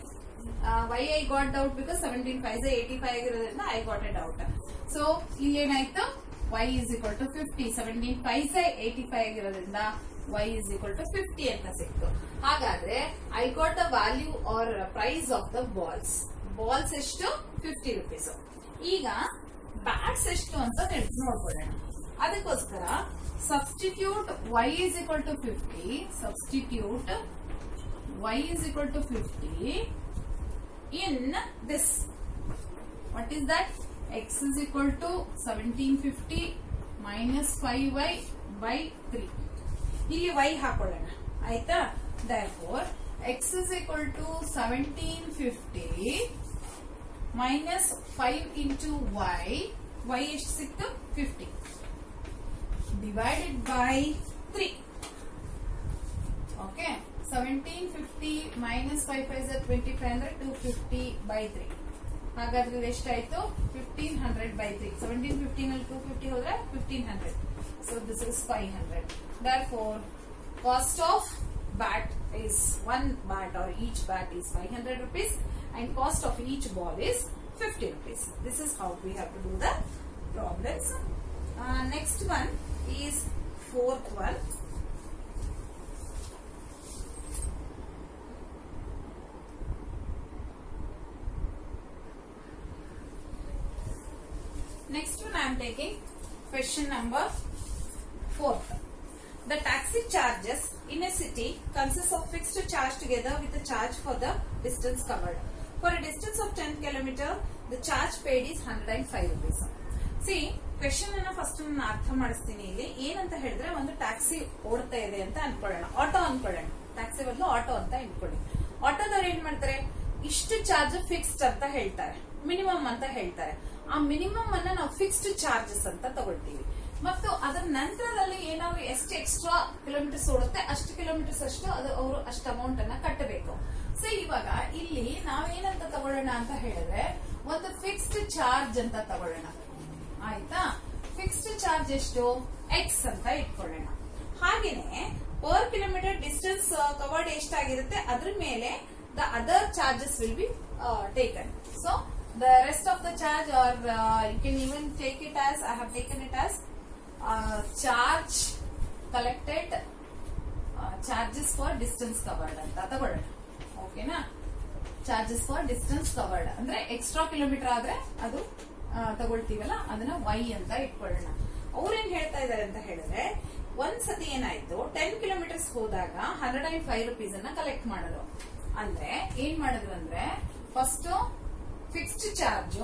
Why I got out? Because 17 5 is 85 ಆಗಿರೋದ್ರಿಂದ I got it out. So ಇಲ್ಲಿ ಏನಾಯ್ತು? y is equal to 50. 17 5 is 85 ಆಗಿರೋದ್ರಿಂದ y is equal to 50 ಅಂತ ಸಿಕ್ತು. ಹಾಗಾದ್ರೆ I got the value or price of the balls. Balls ಎಷ್ಟು? 50 rupees. ಈಗ bats ಎಷ್ಟು ಅಂತ ನೋಡ್ಕೊಳ್ಳೋಣ. ಅದಕ್ಕೋಸ್ಕರ substitute y is equal to 50. Substitute y is equal to 50 in this. What is that? X is equal to 1750 minus 5y by 3. ಇಲ್ಲಿ y ಹಾಕೊಳ್ಳೋಣ. ಆಯ್ತಾ? Therefore x is equal to 1750 minus 5 into y. y ಎಷ್ಟು ಸಿಕ್ತು? 50. divided by 3. Okay, 1750 minus 5 is 25 ಅಂದ್ರೆ 250 by 3. ಹಾಗಾದ್ರೆ ಎಷ್ಟಾಯ್ತು 1500 by 3. 1750 ನಲ್ಲಿ 250 ಹೋದ್ರೆ 1500. So this is 500. Therefore, cost of bat is 1 bat or each bat is 500 rupees and cost of each ball is 50 rupees. This is how we have to do the problems. Next one is fourth one. Next one I am taking question number 4th. The taxi charges in a city consists of fixed charge together with a charge for the distance covered. For a distance of 10 km, the charge paid is 105 rupees. See, question ಅನ್ನ first ನಾನು ಅರ್ಥ ಮಾಡಿಸ್ತೀನಿ. ಇಲ್ಲಿ ಏನಂತ ಹೇಳಿದ್ರೆ ಒಂದು taxi ಓಡ್ತಾ ಇದೆ ಅಂತ ಅನ್ಕೊಳ್ಳೋಣ, ಆಟೋ ಅನ್ಕೊಳ್ಳೋಣ. ಟ್ಯಾಕ್ಸಿ ಬದಲು ಆಟೋ ಅಂತ ಅನ್ಕೊಳ್ಳಿ. ಆಟೋದವ್ರು ಏನ್ ಮಾಡ್ತಾರೆ, ಇಷ್ಟು ಚಾರ್ಜ್ ಫಿಕ್ಸ್ಡ್ ಅಂತ ಹೇಳ್ತಾರೆ, ಮಿನಿಮಮ್ ಅಂತ ಹೇಳ್ತಾರೆ. ಆ ಮಿನಿಮಮ್ ಅನ್ನ ನಾವು ಫಿಕ್ಸ್ಡ್ ಚಾರ್ಜಸ್ ಅಂತ ತಗೊಳ್ತೀವಿ. ಮತ್ತು ಅದರ ನಂತರದಲ್ಲಿ ಏನಾದ್ರು ಎಷ್ಟು ಎಕ್ಸ್ಟ್ರಾ ಕಿಲೋಮೀಟರ್ಸ್ ಓಡುತ್ತೆ ಅಷ್ಟು ಕಿಲೋಮೀಟರ್ಸ್ ಅಷ್ಟು ಅದು ಅವರು ಅಷ್ಟು ಅಮೌಂಟ್ ಅನ್ನ ಕಟ್ಟಬೇಕು. ಸೊ ಇವಾಗ ಇಲ್ಲಿ ನಾವೇನಂತ ತಗೊಳ್ಳೋಣ ಅಂತ ಹೇಳಿದ್ರೆ ಒಂದು ಫಿಕ್ಸ್ಡ್ ಚಾರ್ಜ್ ಅಂತ ತಗೊಳ್ಳೋಣ. ಆಯ್ತಾ, ಫಿಕ್ಸ್ಡ್ ಚಾರ್ಜ್ ಎಷ್ಟು ಎಕ್ಸ್ ಅಂತ ಇಟ್ಕೊಳ್ಳೋಣ. ಹಾಗೇನೆ ಪರ್ ಕಿಲೋಮೀಟರ್ ಡಿಸ್ಟೆನ್ಸ್ ಕವರ್ಡ್ ಎಷ್ಟಾಗಿರುತ್ತೆ ಅದ್ರ ಮೇಲೆ the other charges will be taken. So the rest of the charge, or you can even take it as, I have taken it as charge collected, charges for distance covered anta ತಗೊಳ್ಳೋಣ. ಓಕೆನಾ, charges for distance covered ಅಂದ್ರೆ extra kilometre ಆದ್ರೆ ಅದು ತಗೊಳ್ತೀವಲ್ಲ ಅದನ್ನ y ಅಂತ ಇಟ್ಕೊಳ್ಳೋಣ. ಅವ್ರೇನ್ ಹೇಳ್ತಾ ಇದಾರೆ ಅಂತ ಹೇಳಿದ್ರೆ ಒಂದ್ಸತಿ ಏನಾಯ್ತು 10 ಕಿಲೋಮೀಟರ್ಸ್ ಹೋದಾಗ 105 rupees ಅನ್ನ ಕಲೆಕ್ಟ್ ಮಾಡಿದ್ರು. ಅಂದ್ರೆ ಏನ್ ಮಾಡಿದ್ರು ಅಂದ್ರೆ ಫಸ್ಟ್ ಫಿಕ್ಸ್ಡ್ ಚಾರ್ಜ್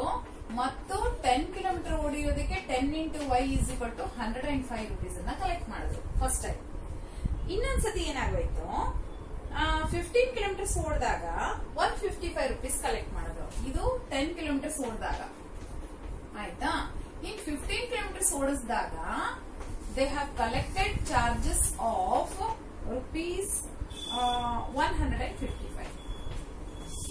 ಮತ್ತು 10 ಕಿಲೋಮೀಟರ್ ಓಡಿಯೋದಕ್ಕೆ 10 into y is equal to 105 rupees ಅನ್ನ ಕಲೆಕ್ಟ್ ಮಾಡಿದ್ರು ಫಸ್ಟ್ ಟೈಮ್. ಇನ್ನೊಂದ್ಸತಿ ಏನಾಗೋಯ್ತು 15 ಕಿಲೋಮೀಟರ್ಸ್ ಓಡಿದಾಗ 155 rupees ಕಲೆಕ್ಟ್ ಮಾಡಿದ್ರು. ಇದು 10 ಕಿಲೋಮೀಟರ್ಸ್ ಓಡಿದಾಗ ಆಯ್ತಾ. ಇನ್ 15 ಕಿಲೋಮೀಟರ್ಸ್ ಓಡಿಸಿದಾಗ they have collected charges of rupees 155.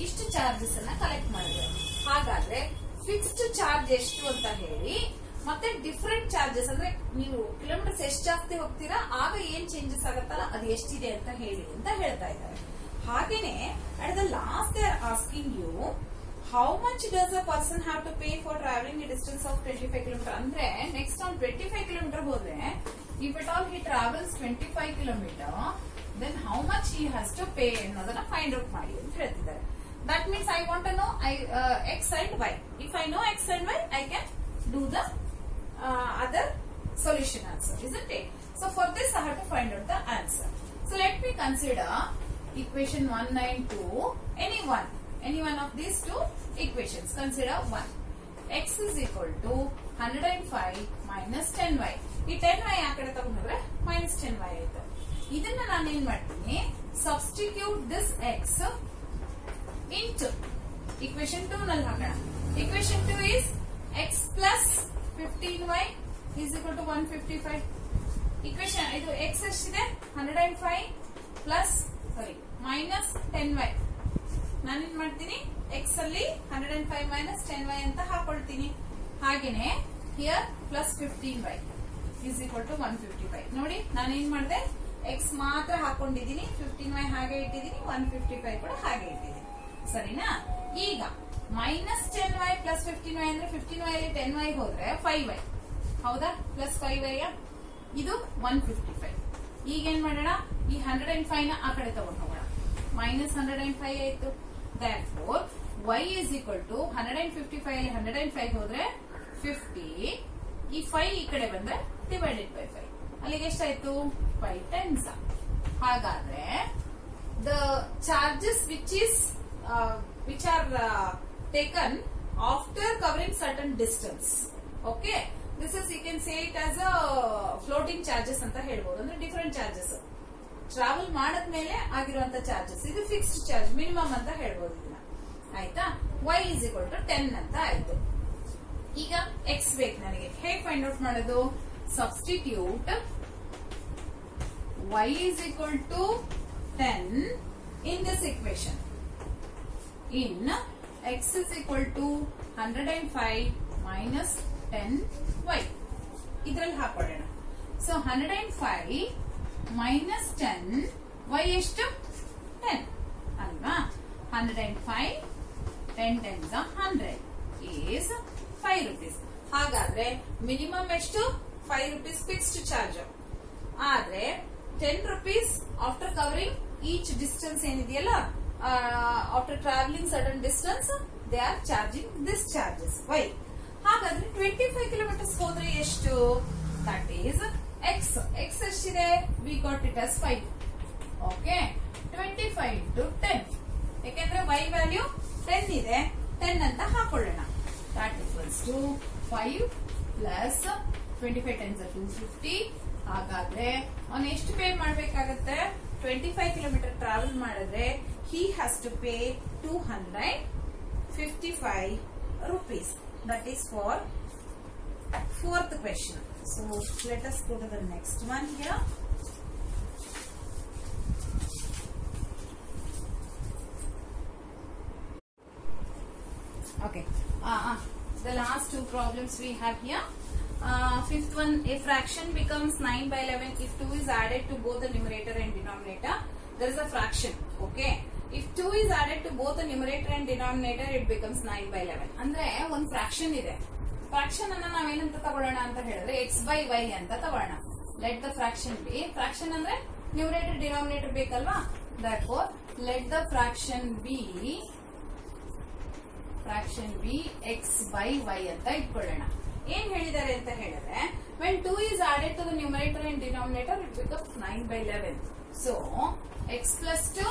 ಇಷ್ಟು ಚಾರ್ಜಸ್ ಅನ್ನ ಕಲೆಕ್ಟ್ ಮಾಡಿದ್ರು. ಹಾಗಾದ್ರೆ ಫಿಕ್ಸ್ಡ್ ಚಾರ್ಜ್ ಎಷ್ಟು ಅಂತ ಹೇಳಿ ಮತ್ತೆ ಡಿಫರೆಂಟ್ ಚಾರ್ಜಸ್ ಅಂದ್ರೆ ನೀವು ಕಿಲೋಮೀಟರ್ಸ್ ಎಷ್ಟು ಜಾಸ್ತಿ ಹೋಗ್ತೀರಾ ಆಗ ಏನ್ ಚೇಂಜಸ್ ಆಗತ್ತಲ್ಲ ಅದು ಎಷ್ಟಿದೆ ಅಂತ ಹೇಳಿ ಅಂತ ಹೇಳ್ತಾ ಇದ್ದಾರೆ. ಹಾಗೇನೆ at the last they are asking you how much does a person have to pay for travelling a distance of 25 kilometre. ಅಂದ್ರೆ ನೆಕ್ಸ್ಟ್ ಅವ್ನು 25 ಕಿಲೋಮೀಟರ್ ಹೋದ್ರೆ if it all he travels 25 kilometre then how much he has to pay ಅನ್ನೋದನ್ನ find out ಮಾಡಿ ಅಂತ ಹೇಳ್ತಿದ್ದಾರೆ. That means I want to know x and y. If I know x and y, I can do the other solution answer, isn't it? So for this I have to find out the answer. So let me consider equation 192. Any one of these two equations. Consider 1. X is equal to 105 minus 10y. ಈ 10y ಆ ಕಡೆ ತಗೊಂಡ್ರೆ minus 10y ಆಯ್ತು. ಇದನ್ನ ನಾನು ಏನ್ ಮಾಡ್ತೀನಿ, substitute this x into equation 2 ನಲ್ಲಿ ಹಾಕೋಣ. equation 2 is x plus 15y is equal to 155. equation ಇದು x ಎಷ್ಟಿದೆ 105 plus minus 10y. ನಾನೇನ್ ಮಾಡ್ತೀನಿ x ಅಲ್ಲಿ 105 minus 10y ಅಂತ ಹಾಕೊಳ್ತೀನಿ. ಹಾಗೇನೆ here plus 15y is equal to 155. ನೋಡಿ ನಾನೇನ್ ಮಾಡಿದೆ x ಮಾತ್ರ ಹಾಕೊಂಡಿದ್ದೀನಿ, 15y ಹಾಗೆ ಇಟ್ಟಿದ್ದೀನಿ, 155 ಕೂಡ ಹಾಗೆ ಇಟ್ಟಿದ್ದೀನಿ. ಸರಿನಾ? ಈಗ ಮೈನಸ್ 10y ಪ್ಲಸ್ 15y ಅಂದ್ರೆ 15y ಅಲ್ಲಿ 10y ಹೋದ್ರೆ 5y ಹೌದಾ, ಪ್ಲಸ್ 5y ಇದು 155. ಈಗ ಏನ್ ಮಾಡೋಣ, ಈ 105 ನ ಆ ಕಡೆ ತಗೊಂಡು ಹೋಗೋಣ. minus 105 ಆಯ್ತು. therefore y is equal to 155 ಅಲ್ಲಿ 105 ಹೋದ್ರೆ 50. ಈ 5 ಈ ಕಡೆ ಬಂದ್ರೆ divided by 5. ಅಲ್ಲಿಗೆ ಎಷ್ಟಾಯ್ತು 5 times. ಹಾಗಾದ್ರೆ the charges which are taken after covering certain distance. Okay, this is, you can say it as a floating charges ಅಂತ ಹೇಳ್ಬೋದು. ಅಂದ್ರೆ ಡಿಫರೆಂಟ್ ಚಾರ್ಜಸ್ ಟ್ರಾವೆಲ್ ಮಾಡದ್ಮೇಲೆ ಆಗಿರುವಂತ ಚಾರ್ಜಸ್. ಇದು ಫಿಕ್ಸ್ಡ್ ಚಾರ್ಜ್ ಮಿನಿಮಮ್ ಅಂತ ಹೇಳ್ಬೋದು ಇದನ್ನ. ಆಯ್ತಾ, y is equal to 10 ಅಂತ ಆಯ್ತು. ಈಗ x ಬೇಕು ನನಗೆ. ಹೇಗೆ ಫೈಂಡ್ ಔಟ್ ಮಾಡೋದು? substitute y is equal to 10 in this equation. In x is equal to 105 minus 10y. ಇದರಲ್ಲಿ ಹಾಕೊಳ್ಳೋಣ. So 105 minus 10 y ಎಷ್ಟು 10 ಅಲ್ವಾ. 105 10 10s are 100 is 5 rupees. ಹಾಗಾದ್ರೆ ಮಿನಿಮಮ್ ಎಷ್ಟು 5 rupees ಫಿಕ್ಸ್ಡ್ ಚಾರ್ಜ್. ಆದ್ರೆ 10 rupees after covering each distance ಏನಿದೆಯಲ್ಲ, after travelling sudden distance they are charging this charges. Why? ಹಾಗಾದ್ರೆ 25 kilometres ಹೋದ್ರೆ ಎಷ್ಟು? That is X. ಎಕ್ಸ್ ಎಷ್ಟಿದೆ? We got it as 5. Okay, 25 to 10. ಯಾಕೆಂದ್ರೆ y value 10 ಇದೆ, 10 ಅಂತ ಹಾಕೊಳ್ಳೋಣ. That equals to 5 plus 25 10s are 250. ಹಾಗಾದ್ರೆ ಅವನು ಎಷ್ಟು ಪೇ ಮಾಡಬೇಕಾಗತ್ತೆ? 25 ಕಿಲೋಮೀಟರ್ ಟ್ರಾವೆಲ್ ಮಾಡಿದ್ರೆ he has to pay 255 rupees. That is for fourth question. So let us go to the next one here. Okay. The last two problems we have here. Fifth one, a fraction becomes 9 by 11 if 2 is added to both the numerator and denominator. There is a fraction. Okay. If 2 is added to both the numerator and denominator, it becomes 9 by 11. ಅಂದ್ರೆ ಒಂದು fraction ಇದೆ. Fraction ಅನ್ನ ನಾವೇನಂತ ತಗೊಳ್ಳೋಣ ಅಂತ ಹೇಳಿದ್ರೆ x by y ಅಂತ ತಗೊಳ್ಳೋಣ. Let the fraction B. Fraction ಅಂದ್ರೆ ನ್ಯೂಮರೇಟರ್ ಡಿನಾಮಿನೇಟರ್ ಬೇಕಲ್ವಾ. therefore let the fraction be x by y ಅಂತ ಇಟ್ಕೊಳ್ಳೋಣ. ಏನ್ ಹೇಳಿದ್ದಾರೆ ಅಂತ ಹೇಳಿದ್ರೆ when 2 is added to the numerator and denominator, it becomes 9 by 11. So x plus 2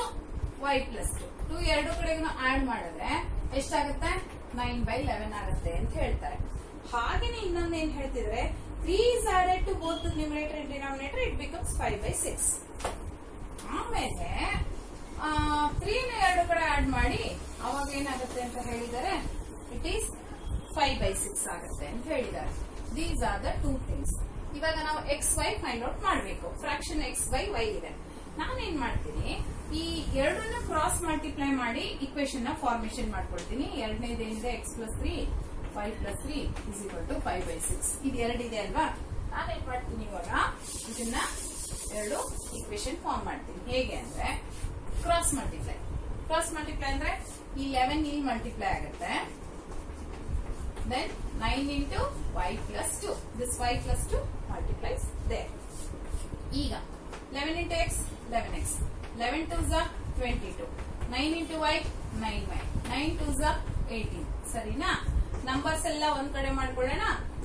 y plus 2 2 ಎರಡು ಕಡೆಗೂ ಆಡ್ ಮಾಡಿದ್ರೆ ಎಷ್ಟಾಗುತ್ತೆ? 9 by 11 ಆಗುತ್ತೆ ಅಂತ ಹೇಳ್ತಾರೆ. ಹಾಗೇನೆ ಇನ್ನೊಂದು ಏನ್ ಹೇಳ್ತಿದ್ರೆ 3 is added to both the numerator and denominator, it becomes 5 by 6. ಆಮೇಲೆ 3 ನ ಎರಡು ಕಡೆ ಆಡ್ ಮಾಡಿ ಅವಾಗ ಏನಾಗುತ್ತೆ ಅಂತ ಹೇಳಿದ್ದಾರೆ, ಇಟ್ ಈಸ್ 5 by 6 ಆಗುತ್ತೆ ಅಂತ ಹೇಳಿದ್ದಾರೆ. These are the two things. ಇವಾಗ ನಾವು ಎಕ್ಸ್ ವೈ ಫೈಂಡ್ ಔಟ್ ಮಾಡಬೇಕು. ಫ್ರಾಕ್ಷನ್ ಎಕ್ಸ್ ಬೈ ವೈ ಇದೆ. ನಾನೇನ್ ಮಾಡ್ತೀನಿ, ಈ ಎರಡನ್ನ ಕ್ರಾಸ್ ಮಲ್ಟಿಪ್ಲೈ ಮಾಡಿ ಇಕ್ವೇಶನ್ ನ ಫಾರ್ಮೇಶನ್ ಮಾಡ್ಕೊಳ್ತೀನಿ. ಎರಡನೇದು ಏನಿದೆ X plus 3 5 plus 3 is equal to 5 by 6. ಇದು ಎರಡಿದೆ ಅಲ್ವಾ. ನಾನೇನ್ ಮಾಡ್ತೀನಿ ಇವಾಗ ಇದನ್ನ ಎರಡು ಇಕ್ವೇಶನ್ ಫಾರ್ಮ್ ಮಾಡ್ತೀನಿ. ಹೇಗೆ ಅಂದ್ರೆ ಕ್ರಾಸ್ ಮಲ್ಟಿಪ್ಲೈ. ಕ್ರಾಸ್ ಮಲ್ಟಿಪ್ಲೈ ಅಂದ್ರೆ ಈ 11 ಇಲ್ಲಿ ಮಲ್ಟಿಪ್ಲೈ ಆಗುತ್ತೆ. Then 9 into y plus 2. This y plus 2 multiplies there. ಈಗ 11 into x 11x. 11 2s are 22. 9 into y 9y. 9 2s are 18. ಸರಿನಾ? ನಂಬರ್ಸ್ ಎಲ್ಲ ಒಂದ್ ಕಡೆ ಮಾಡ್ಕೊಳ್ಳೋಣ.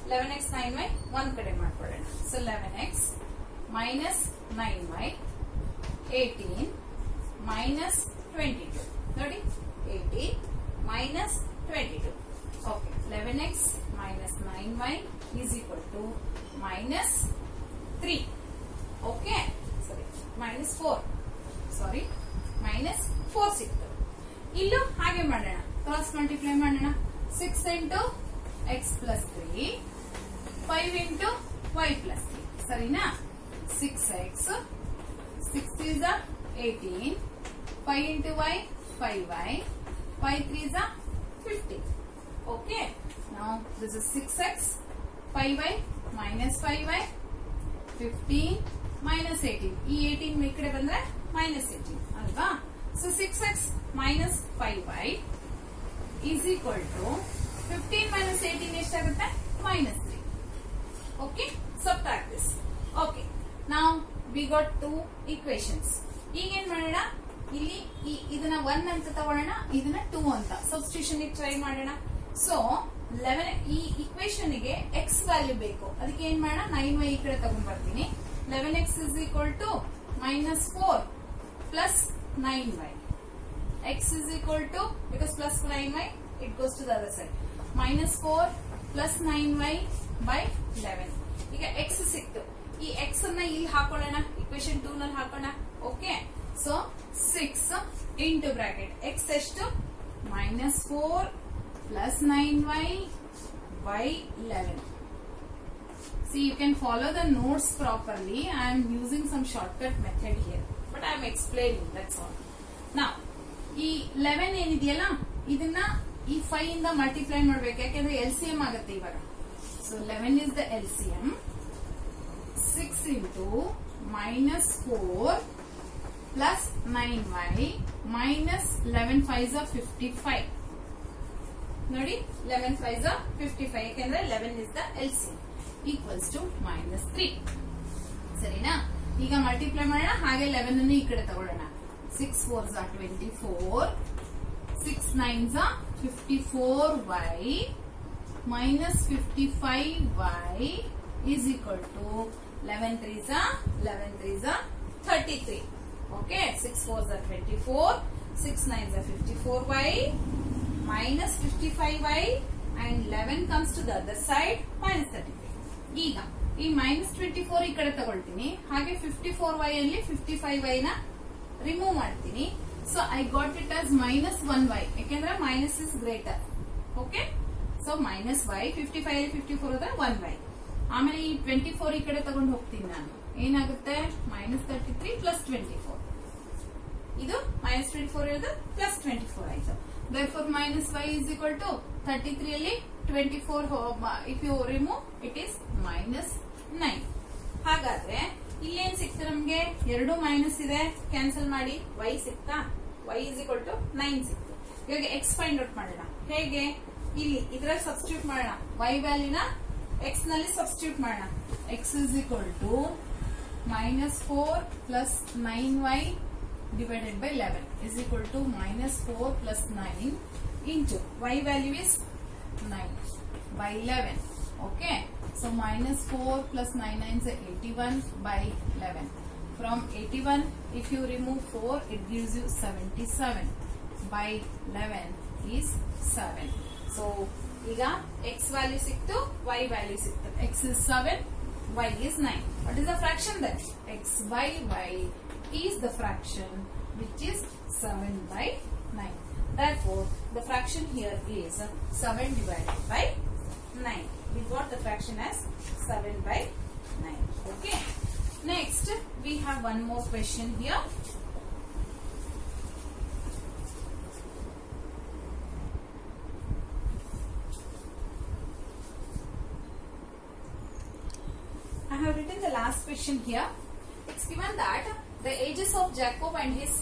11x 9y ಒಂದ್ ಕಡೆ ಮಾಡ್ಕೊಳ್ಳೋಣ. So 11x minus 9y 18 minus 22. ನೋಡಿ 18 minus 22. Okay, 11x minus 9y is equal to minus 3. Okay, sorry, minus 4. Sorry, minus 4 ಸಿಕ್ತು. ಇಲ್ಲೂ ಹಾಗೆ ಮಾಡೋಣ, ಕ್ರಾಸ್ ಮಲ್ಟಿಪ್ಲೈ ಮಾಡೋಣ. 6 into x plus 3 5 into y plus 3. ಸರಿನಾ? 6x 6 is 18 5 into y 5y 5 3 is 50. Okay, now this is 6x 5y minus 5y 15 minus 18. ಈ 18 ಈ ಕಡೆ ಬಂದ್ರೆ minus 18 ಅಲ್ವಾ. So 6x minus 5y is equal to 15 minus 18 ಎಷ್ಟಾಗುತ್ತೆ? minus 3. Okay, subtract this. Okay, now we got two equations. ಈಗ ಏನ್ ಮಾಡೋಣ, ಇಲ್ಲಿ ಇದನ್ನ 1 ಅಂತ ತಗೊಳ್ಳೋಣ, ಇದನ್ನ 2 ಅಂತ ಸಬ್ಸ್ಟಿಟ್ಯೂಷನ್ ಟ್ರೈ ಮಾಡೋಣ. ಸೊ 11 ಈ ಇಕ್ವೇಶನ್ ಗೆ x ವ್ಯಾಲ್ಯೂ ಬೇಕು. ಅದಕ್ಕೆ ಏನ್ ಮಾಡೋಣ, 9y ಈ ಕಡೆ ತಗೊಂಡ್ ಬರ್ತೀನಿ. 11x is equal to minus 4 plus 9y. x is equal to, because plus 9y it goes to the other side, minus 4 plus 9y by 11. ಈಗ x ಸಿಕ್ತು. ಈ x ಅನ್ನ ಇಲ್ಲಿ ಹಾಕೊಳ್ಳೋಣ, ಇಕ್ವೇಶನ್ 2 ನಲ್ಲಿ ಹಾಕೋಣ. Okay, so 6 into bracket x ಎಷ್ಟು? minus 4 plus 9y by 11. See, you can follow the notes properly. I am using some shortcut method here, but I am explaining. That's all. Now, ಈ 11 ಏನಿದೆಯಲ್ಲ ಇದನ್ನ ಈ 5 ಇಂದ multiply ಮಾಡಬೇಕು, ಯಾಕೆಂದ್ರೆ LCM ಆಗುತ್ತೆ ಇವಾಗ. So 11 is the LCM. 6 into -4 plus 9y minus 11 5s are 55. ನೋಡಿ 11 5s are 55 ಯಾಕೆಂದ್ರೆ 11 is the LCM equals to -3. ಸರಿನಾ? ಈಗ ಮಲ್ಟಿಪ್ಲೈ ಮಾಡೋಣ, ಹಾಗೆ 11 ಅನ್ನು ಈ ಕಡೆ ತಗೊಳ್ಳೋಣ. 6 4s are 24, 6 9s are 54y minus 55y is equal to 11 3s are 33. Okay, 6 4s are 24, 6 9s are 54y minus 55y and 11 comes to the other side minus 33. ಈಗ ಈ -24 ಈ ಕಡೆ ತಗೊಳ್ತೀನಿ, ಹಾಗೆ 54y ಅಲ್ಲಿ 55y ನ ರಿಮೂವ್ ಮಾಡ್ತೀನಿ. So I got it as -1y ಯಾಕೆಂದ್ರೆ minus is greater. Okay, so -y 55 ಅಲ್ಲಿ 54 ಹೋದ್ರೆ 1y. ಆಮೇಲೆ ಈ 24 ಈ ಕಡೆ ತಗೊಂಡು ಹೋಗ್ತೀನಿ ನಾನು, ಏನಾಗುತ್ತೆ -33 ಪ್ಲಸ್ 24. ಇದು -24 ಇರೋದು ಪ್ಲಸ್ 24 ಆಯ್ತು. therefore -y is equal to 33 ಅಲ್ಲಿ 24 if you remove it is -9. ಹಾಗಾದ್ರೆ ಇಲ್ಲೇನ್ ಸಿಕ್ತು ನಮ್ಗೆ? ಎರಡು ಮೈನಸ್ ಇದೆ, ಕ್ಯಾನ್ಸಲ್ ಮಾಡಿ y ಸಿಕ್ತಾ? y is equal to 9 ಸಿಕ್ತು. ಇವಾಗ x ಫೈಂಡ್ ಔಟ್ ಮಾಡೋಣ. ಹೇಗೆ? ಇಲ್ಲಿ ಇದ್ರಲ್ಲಿ ಸಬ್ಸ್ಟಿಟ್ಯೂಟ್ ಮಾಡೋಣ, y ವ್ಯಾಲ್ಯೂನ x ನಲ್ಲಿ ಸಬ್ಸ್ಟಿಟ್ಯೂಟ್ ಮಾಡೋಣ. x is equal to -4 plus 9y divided by 11 is equal to -4 plus 9 into y value is 9 by 11. Okay, so -4 plus 9 9 is 81 by 11. From 81 if you remove 4 it gives you 77 by 11 is 7. So ಈಗ x value ಸಿಕ್ತು, y value ಸಿಕ್ತು. x is 7, y is 9. What is the fraction then? x by y is the fraction which is 7 by 9. Therefore, the fraction here is 7 divided by 9. We got the fraction as 7 by 9. Okay. Next, we have one more question here. I have written the last question here. It's given that the ages of Jacob and his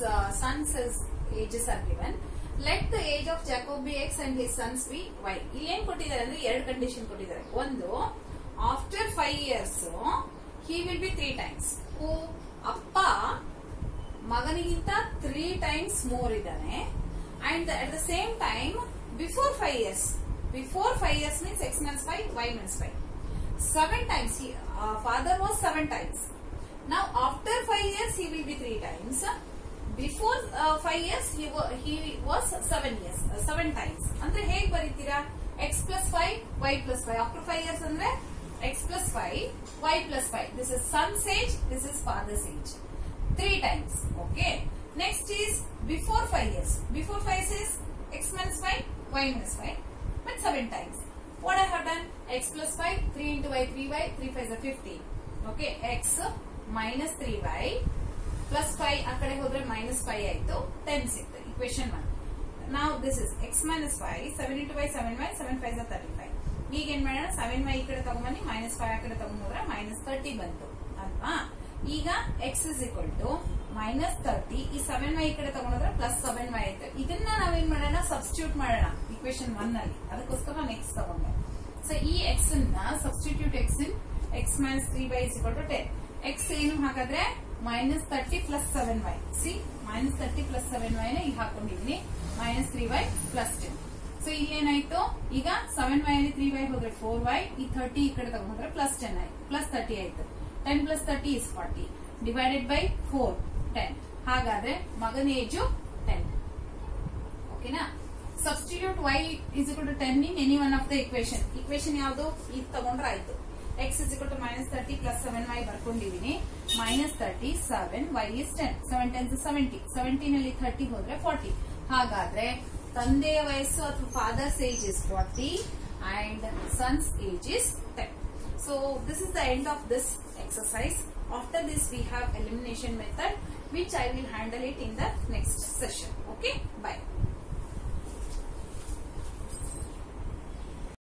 sons' ages are given. Let the age of Jacob be x and his sons be y. ಇಲ್ಲಿ ಏನ್ ಕೊಟ್ಟಿದ್ದಾರೆ ಅಂದ್ರೆ ಎರಡು condition ಕೊಟ್ಟಿದ್ದಾರೆ. ಒಂದು, after 5 years he will be 3 times. ಅಪ್ಪ ಮಗನಿಗಿಂತ 3 times more ಇದ್ದಾನೆ. And at the same time before 5 years. Before 5 years means x minus 5, y minus 5. 7 times. Father was 7 times. Now after 5 years he will be 3 times. Before 5 years he was 7 times. ಅಂದ್ರೆ ಹೇಗೆ ಬರೀತೀರಾ? x plus 5, y plus 5. After 5 years ಅಂದ್ರೆ x plus 5, y plus 5. This is son's age, this is father's age. 3 times. Okay. Next is before 5 years. Before 5 years is x minus 5, y minus 5. But 7 times. What I have done? X plus 5, 3 into y, 3y, 3 5 is 15. Okay. X minus 3y plus 5 ಆ ಕಡೆ ಹೋದ್ರೆ minus 5 ಆಯ್ತು, 10 ಸಿಕ್ತು. Equation 1. Now this is x minus 5, 7 into y, 7y, 7 5 is 35. ಈಗ ಏನ್ ಮಾಡೋಣ? 7y ಈ ಕಡೆ ತಗೊಂಬನ್ನಿ, minus 5 ಆ ಕಡೆ ತಗೊಂಡ್ರೆ minus 30 ಬಂತು ಅಲ್ವಾ? ಈಗ x is equal to minus 30. ಈ 7y ಈ ಕಡೆ ತಗೊಂಡ್ರೆ plus 7y ಆಯ್ತು. ಇದನ್ನ ನಾವೇನ್ ಮಾಡೋಣ? ಸಬ್ಸ್ಟಿಟ್ಯೂಟ್ ಮಾಡೋಣ equation 1 ನಲ್ಲಿ. ಅದಕ್ಕೋಸ್ಕರ ನಾನು x ತಗೊಂಡೆ. ಸೊ ಈ x ಅನ್ನ substitute x in x minus 3y is equal to 10. x ಏನು ಹಾಗಾದ್ರೆ minus 30 plus 7y. See, minus 30 plus 7y ನ ಈಗ ಹಾಕೊಂಡಿದೀನಿ, minus 3y plus 10. ಸೊ ಇಲ್ಲೇನಾಯ್ತು? ಈಗ 7y ಅಲ್ಲಿ 3y ಹೋದ್ರೆ 4y, ಈ 30 ಈ ಕಡೆ ತಗೊಂಡ್ರೆ plus 10 ಆಯ್ತು, plus 30 ಆಯ್ತು. 10 plus 30 is 40. Divided by 4, 10. ಹಾಗಾದ್ರೆ ಮಗನ ಏಜು 10. ಓಕೆನಾ? Substitute y is equal to 10 in any one of the equation. Equation ಯಾವುದು? ಇದು ತಗೊಂಡ್ರೆ ಆಯ್ತು. x is equal to minus 30 plus 7y ಬರ್ಕೊಂಡಿದೀನಿ. minus 30, 7, y is 10. 7 10 is 70. 17 ಅಲ್ಲಿ 30 ಹೋದ್ರೆ 40. ಹಾಗಾದ್ರೆ ತಂದೆಯ ವಯಸ್ಸು ಅಥವಾ father's age is 40 and son's age is 10. So this is the end of this exercise. After this we have elimination method, which I will handle it in the next session. Okay, bye.